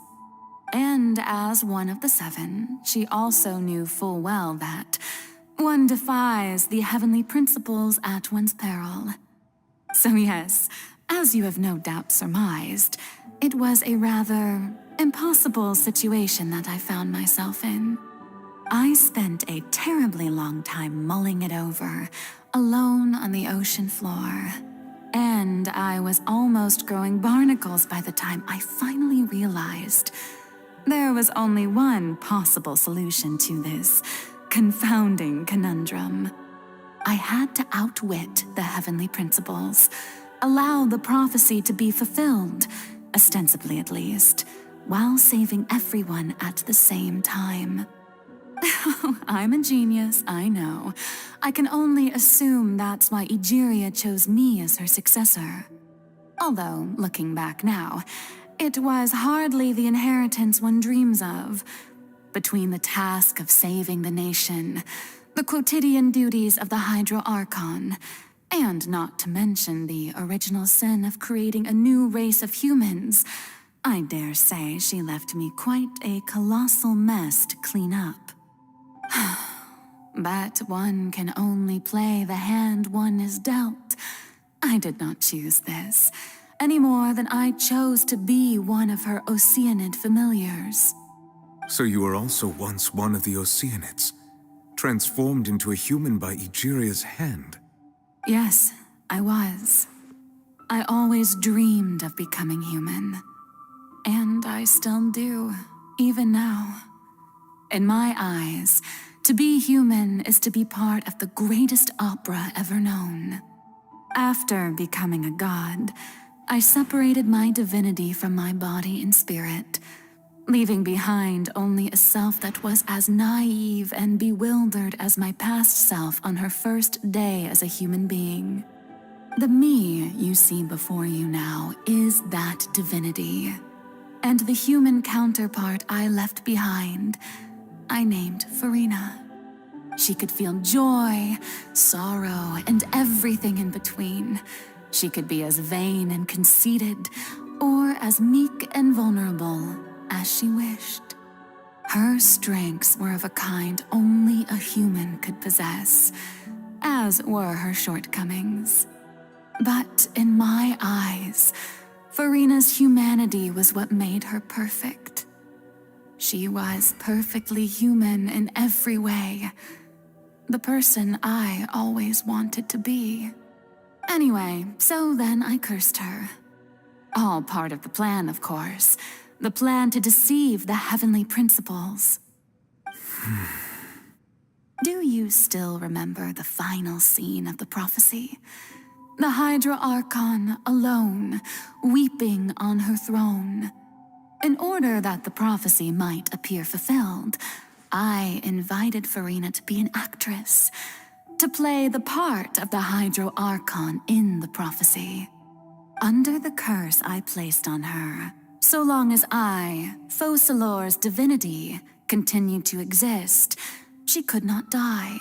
And as one of the seven, she also knew full well that one defies the heavenly principles at one's peril. So yes, as you have no doubt surmised, it was a rather impossible situation that I found myself in. I spent a terribly long time mulling it over, alone on the ocean floor. And I was almost growing barnacles by the time I finally realized there was only one possible solution to this confounding conundrum. I had to outwit the heavenly principles, allow the prophecy to be fulfilled, ostensibly at least, while saving everyone at the same time. I'm a genius, I know. I can only assume that's why Egeria chose me as her successor. Although, looking back now, it was hardly the inheritance one dreams of. Between the task of saving the nation, the quotidian duties of the Hydro Archon, and not to mention the original sin of creating a new race of humans, I dare say she left me quite a colossal mess to clean up. But one can only play the hand one is dealt. I did not choose this, any more than I chose to be one of her Oceanid familiars. So you were also once one of the Oceanids, transformed into a human by Egeria's hand? Yes, I was. I always dreamed of becoming human. And I still do, even now. In my eyes, to be human is to be part of the greatest opera ever known. After becoming a god, I separated my divinity from my body and spirit, leaving behind only a self that was as naive and bewildered as my past self on her first day as a human being. The me you see before you now is that divinity, and the human counterpart I left behind, I named Farina. She could feel joy, sorrow, and everything in between. She could be as vain and conceited, or as meek and vulnerable as she wished. Her strengths were of a kind only a human could possess, as were her shortcomings. But in my eyes, Farina's humanity was what made her perfect. She was perfectly human in every way, the person I always wanted to be. Anyway, so then I cursed her. All part of the plan, of course. The plan to deceive the heavenly principles. Do you still remember the final scene of the prophecy? The Hydra Archon alone, weeping on her throne. In order that the prophecy might appear fulfilled, I invited Farina to be an actress, to play the part of the Hydro Archon in the prophecy. Under the curse I placed on her, so long as I, Focalor's divinity, continued to exist, she could not die.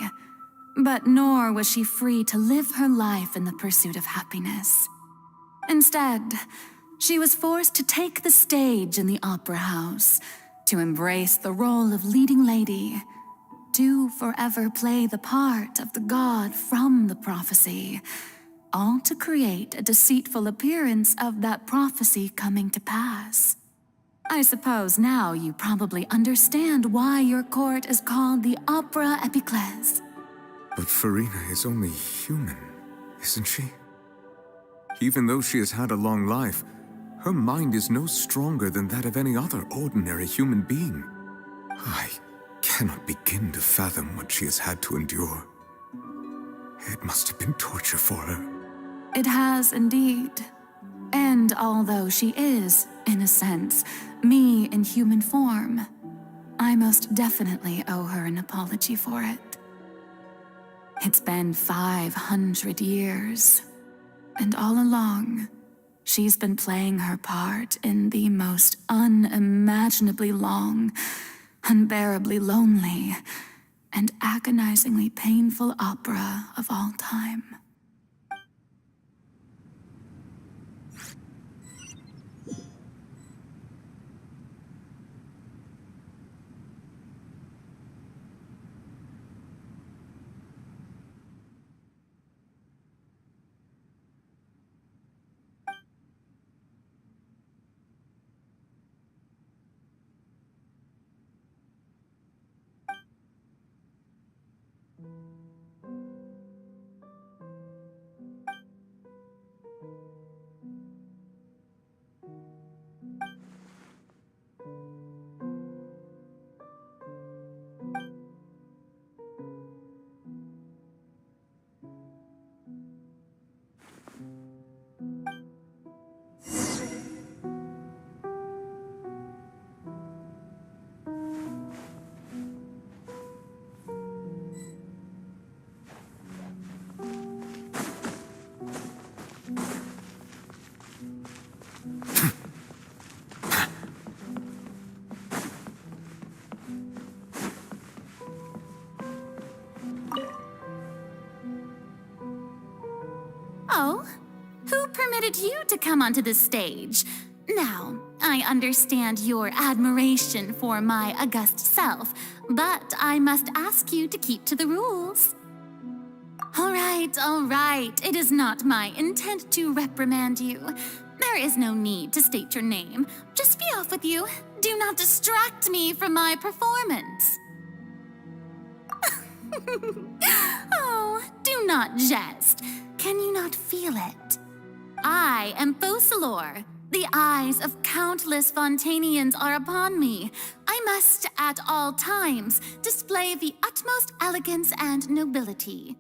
But nor was she free to live her life in the pursuit of happiness. Instead, she was forced to take the stage in the opera house, to embrace the role of leading lady, to forever play the part of the god from the prophecy, all to create a deceitful appearance of that prophecy coming to pass. I suppose now you probably understand why your court is called the Opera Epiclese. But Farina is only human, isn't she? Even though she has had a long life, her mind is no stronger than that of any other ordinary human being. I cannot begin to fathom what she has had to endure. It must have been torture for her. It has indeed. And although she is, in a sense, me in human form, I most definitely owe her an apology for it. It's been 500 years, and all along, she's been playing her part in the most unimaginably long, unbearably lonely, and agonizingly painful opera of all time. Oh, who permitted you to come onto the stage? Now, I understand your admiration for my august self, but I must ask you to keep to the rules. All right. It is not my intent to reprimand you. There is no need to state your name. Just be off with you. Do not distract me from my performance. Oh, do not jest. Can you not feel it? I am Focalor. The eyes of countless Fontanians are upon me. I must, at all times, display the utmost elegance and nobility.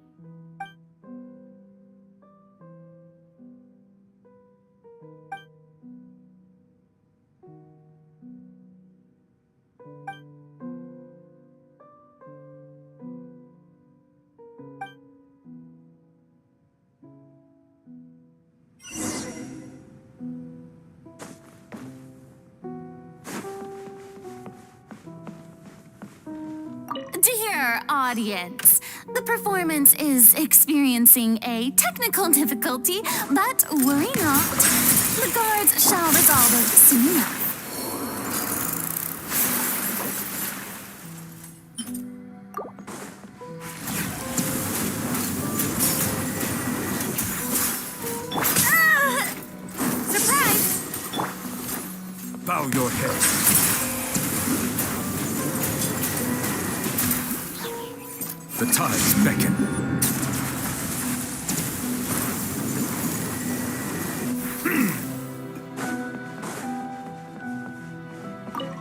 Dear audience, the performance is experiencing a technical difficulty, but worry not. The guards shall resolve it soon enough. Surprise! Bow your head. The tides beckon.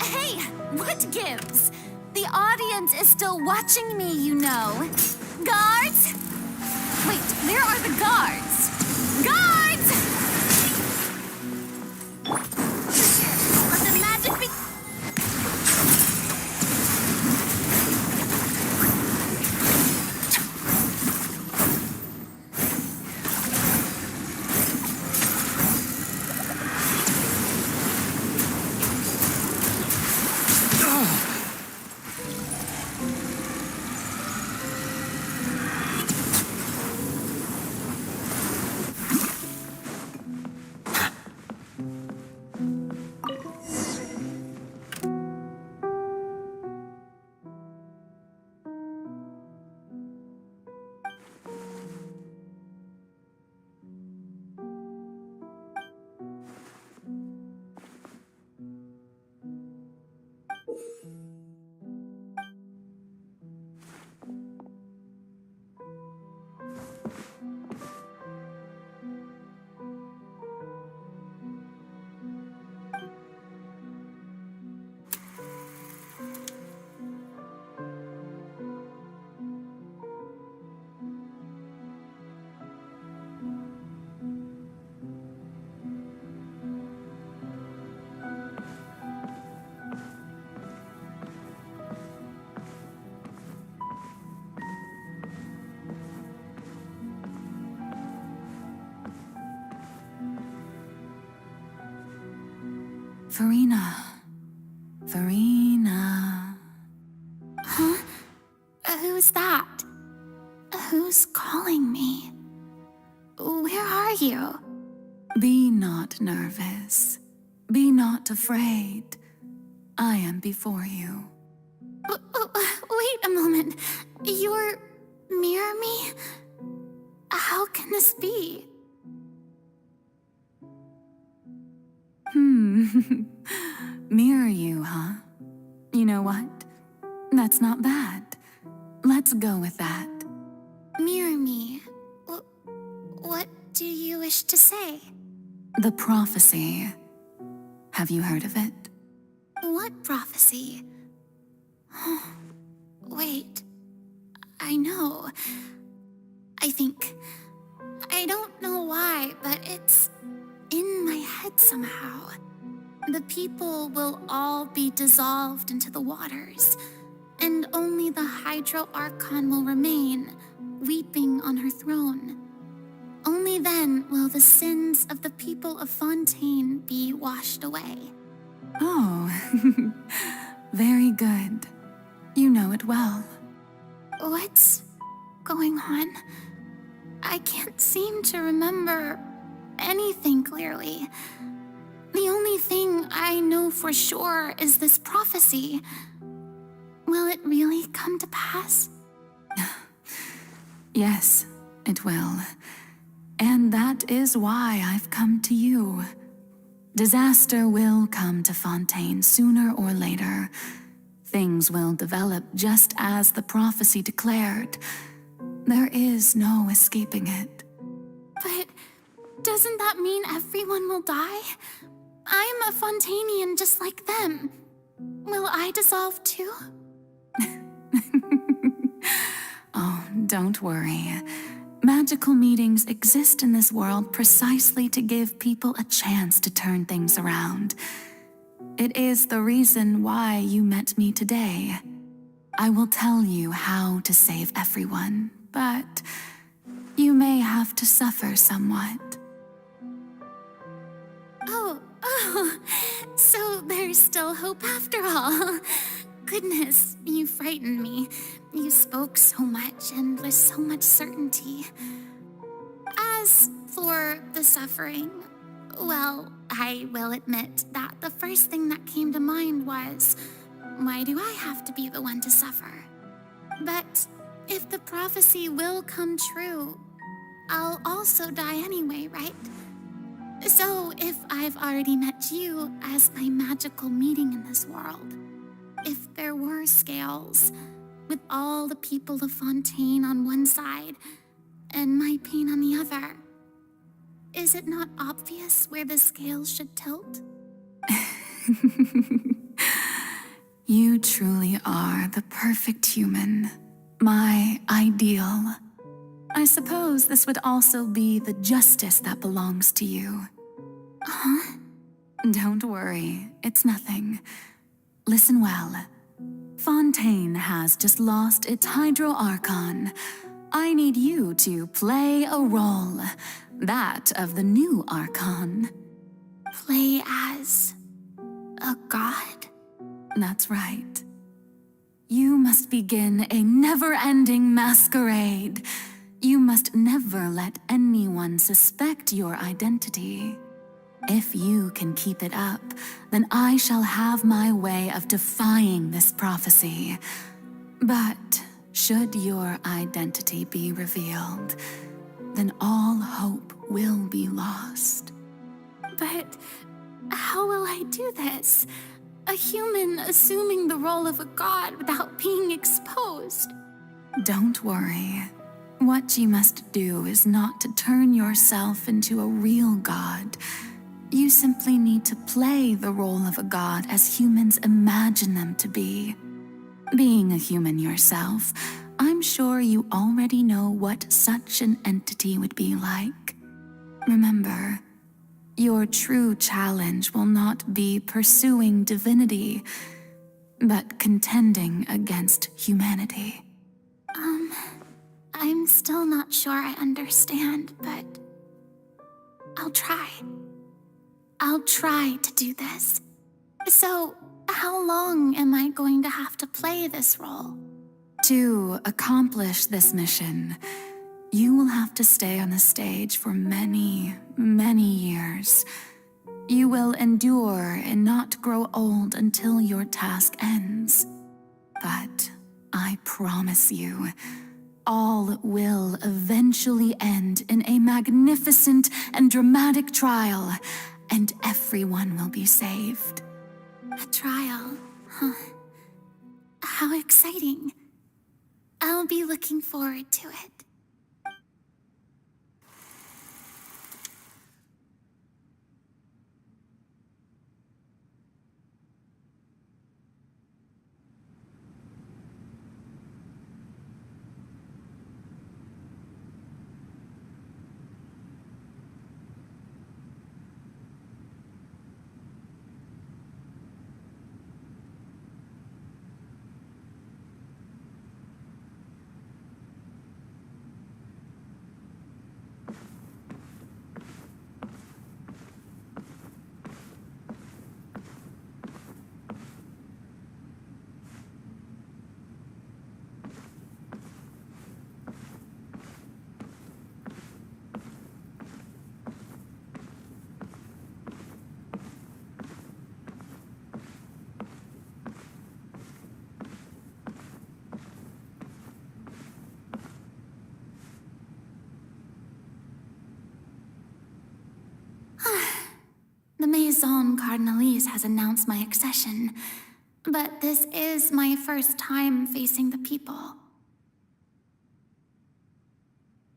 Hey, what gives? The audience is still watching me, you know. Guards? Wait, where are the guards? Guards! Let the magic be... Farina. Huh? Who's that? Who's calling me? Where are you? Be not nervous. Be not afraid. I am before you. Wait a moment. You're near me? How can this be? Mirror you, huh? You know what? That's not bad. Let's go with that. Mirror me. What do you wish to say? The prophecy. Have you heard of it? What prophecy? Wait. I know. I think. I don't know why, but it's in my head somehow. The people will all be dissolved into the waters, and only the Hydro Archon will remain, weeping on her throne. Only then will the sins of the people of Fontaine be washed away. Oh, very good. You know it well. What's going on? I can't seem to remember anything clearly. The only thing I know for sure is this prophecy. Will it really come to pass? Yes, it will. And that is why I've come to you. Disaster will come to Fontaine sooner or later. Things will develop just as the prophecy declared. There is no escaping it. But doesn't that mean everyone will die? I'm a Fontainian just like them. Will I dissolve too? Oh, don't worry. Magical meetings exist in this world precisely to give people a chance to turn things around. It is the reason why you met me today. I will tell you how to save everyone, but you may have to suffer somewhat. Oh, so there's still hope after all. Goodness, you frightened me. You spoke so much and with so much certainty. As for the suffering, well, I will admit that the first thing that came to mind was, why do I have to be the one to suffer? But if the prophecy will come true, I'll also die anyway, right? So if I've already met you as my magical meeting in this world, if there were scales, with all the people of Fontaine on one side and my pain on the other, is it not obvious where the scales should tilt? You truly are the perfect human, my ideal. I suppose this would also be the justice that belongs to you. Huh? Don't worry, it's nothing. Listen well. Fontaine has just lost its Hydro Archon. I need you to play a role, that of the new Archon. Play as a god? That's right. You must begin a never-ending masquerade. You must never let anyone suspect your identity. If you can keep it up, then I shall have my way of defying this prophecy. But should your identity be revealed, then all hope will be lost. But how will I do this? A human assuming the role of a god without being exposed. Don't worry. What you must do is not to turn yourself into a real god. You simply need to play the role of a god as humans imagine them to be. Being a human yourself, I'm sure you already know what such an entity would be like. Remember, your true challenge will not be pursuing divinity, but contending against humanity. I'm still not sure I understand, but I'll try. I'll try to do this. So, how long am I going to have to play this role? To accomplish this mission, you will have to stay on the stage for many, many years. You will endure and not grow old until your task ends. But I promise you, all will eventually end in a magnificent and dramatic trial, and everyone will be saved. A trial, huh? How exciting. I'll be looking forward to it. The Maison Cardinalise has announced my accession, but this is my first time facing the people.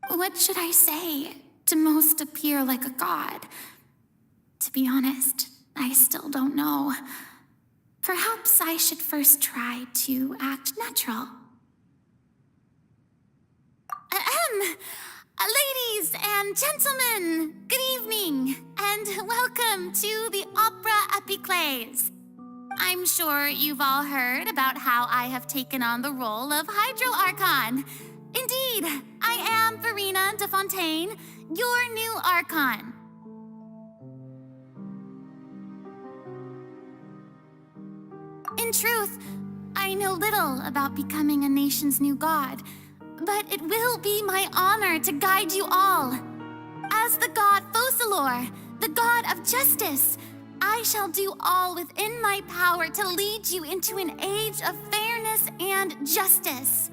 What should I say to most appear like a god? To be honest, I still don't know. Perhaps I should first try to act natural. Ladies and gentlemen, good evening, and welcome to the Opera Epiclese. I'm sure you've all heard about how I have taken on the role of Hydro Archon. Indeed, I am Farina de Fontaine, your new Archon. In truth, I know little about becoming a nation's new god, but it will be my honor to guide you all. As the god Focalor, the god of justice, I shall do all within my power to lead you into an age of fairness and justice.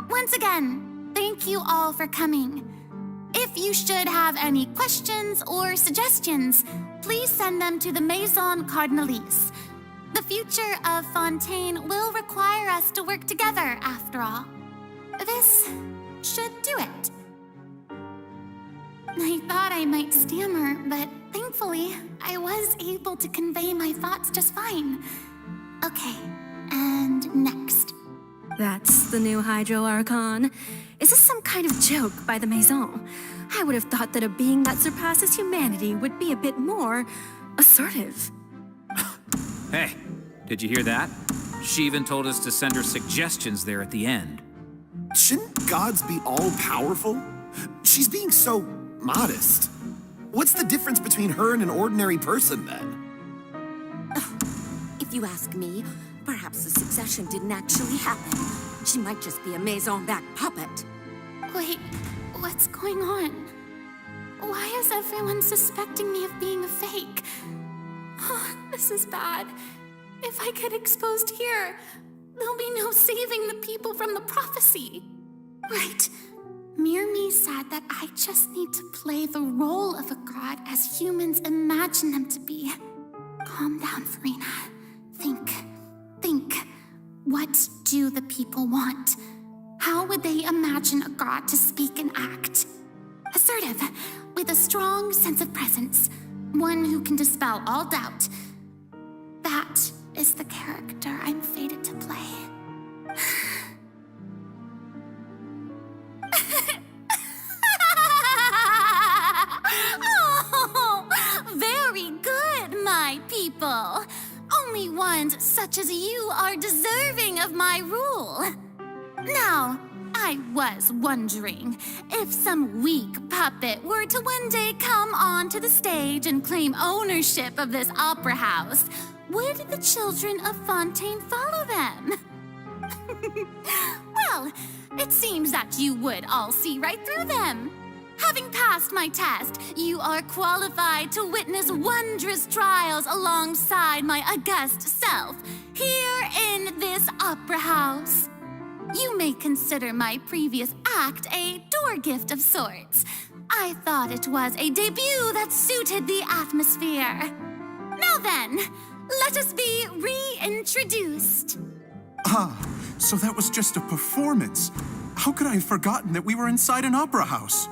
Once again, thank you all for coming. If you should have any questions or suggestions, please send them to the Maison Cardinalise. The future of Fontaine will require us to work together, after all. This should do it. I thought I might stammer, but thankfully, I was able to convey my thoughts just fine. Okay, and next. That's the new Hydro Archon. Is this some kind of joke by the Maison? I would have thought that a being that surpasses humanity would be a bit more assertive. Hey, did you hear that? She even told us to send her suggestions there at the end. Shouldn't gods be all-powerful? She's being so modest. What's the difference between her and an ordinary person, then? If you ask me, perhaps the succession didn't actually happen. She might just be a Maison-backed puppet. Wait, what's going on? Why is everyone suspecting me of being a fake? Oh, this is bad. If I get exposed here, there'll be no saving the people from the prophecy. Right. Mirmi said that I just need to play the role of a god as humans imagine them to be. Calm down, Farina. Think. What do the people want? How would they imagine a god to speak and act? Assertive, with a strong sense of presence. One who can dispel all doubt. That is the character I'm fated to play. Oh, very good, my people. Only ones such as you are deserving of my rule. Now, I was wondering if some weak puppet were to one day come onto the stage and claim ownership of this opera house, would the children of Fontaine follow them? Well, it seems that you would all see right through them. Having passed my test, you are qualified to witness wondrous trials alongside my august self, here in this opera house. You may consider my previous act a door gift of sorts. I thought it was a debut that suited the atmosphere. Now then, let us be reintroduced. Ah, so that was just a performance. How could I have forgotten that we were inside an opera house?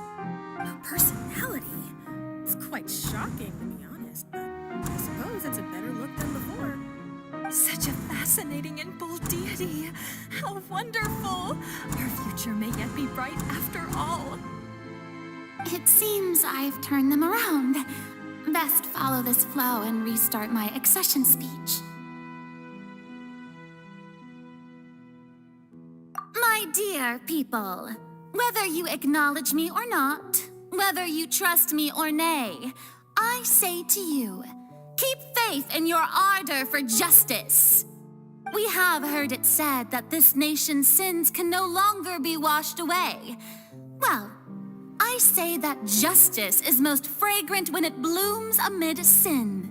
No personality. It's quite shocking, to be honest, but I suppose it's a better look than before. Such a fascinating and bold deity. How wonderful! Our future may yet be bright after all. It seems I've turned them around. Best follow this flow and restart my accession speech. My dear people, whether you acknowledge me or not, whether you trust me or nay, I say to you, keep faith in your ardor for justice. We have heard it said that this nation's sins can no longer be washed away. Well, I say that justice is most fragrant when it blooms amid sin.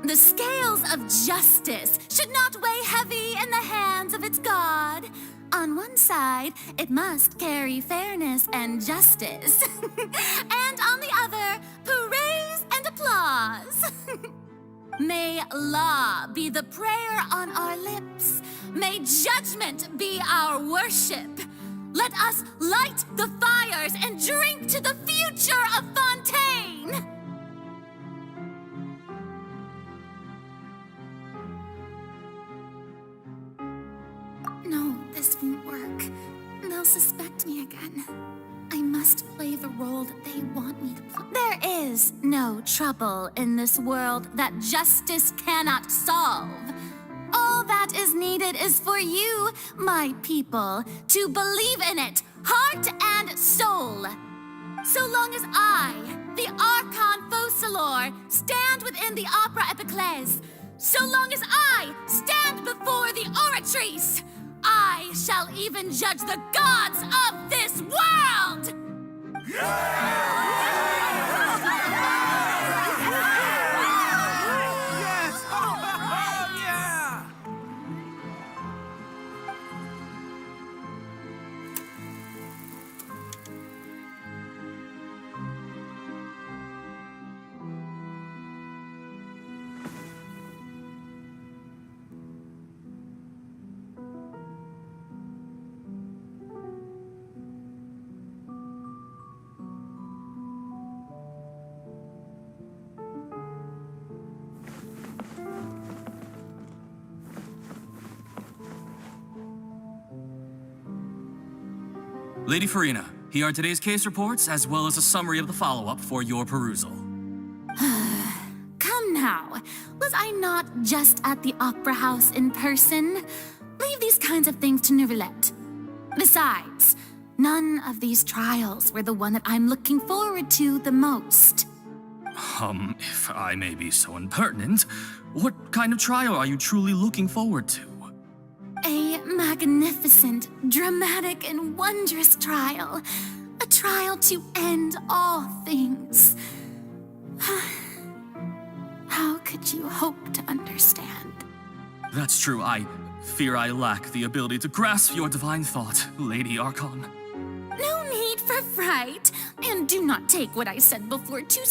The scales of justice should not weigh heavy in the hands of its God. On one side, it must carry fairness and justice. And on the other, praise and applause. May law be the prayer on our lips. May judgment be our worship. Let us light the fires and drink to the future of Fontaine. No, this won't work. They'll suspect me again. I must play the role that they want me to play. There is no trouble in this world that justice cannot solve. All that is needed is for you, my people, to believe in it, heart and soul. So long as I, the Archon Focalor, stand within the Opera Epiclese, so long as I stand before the Oratrice, I shall even judge the gods of this world! Lady Farina, here are today's case reports, as well as a summary of the follow-up for your perusal. Come now, was I not just at the Opera House in person? Leave these kinds of things to Neuvillette. Besides, none of these trials were the one that I'm looking forward to the most. If I may be so impertinent, what kind of trial are you truly looking forward to? A magnificent, dramatic, and wondrous trial. A trial to end all things. How could you hope to understand? That's true. I fear I lack the ability to grasp your divine thought, Lady Archon. No need for fright, and do not take what I said before too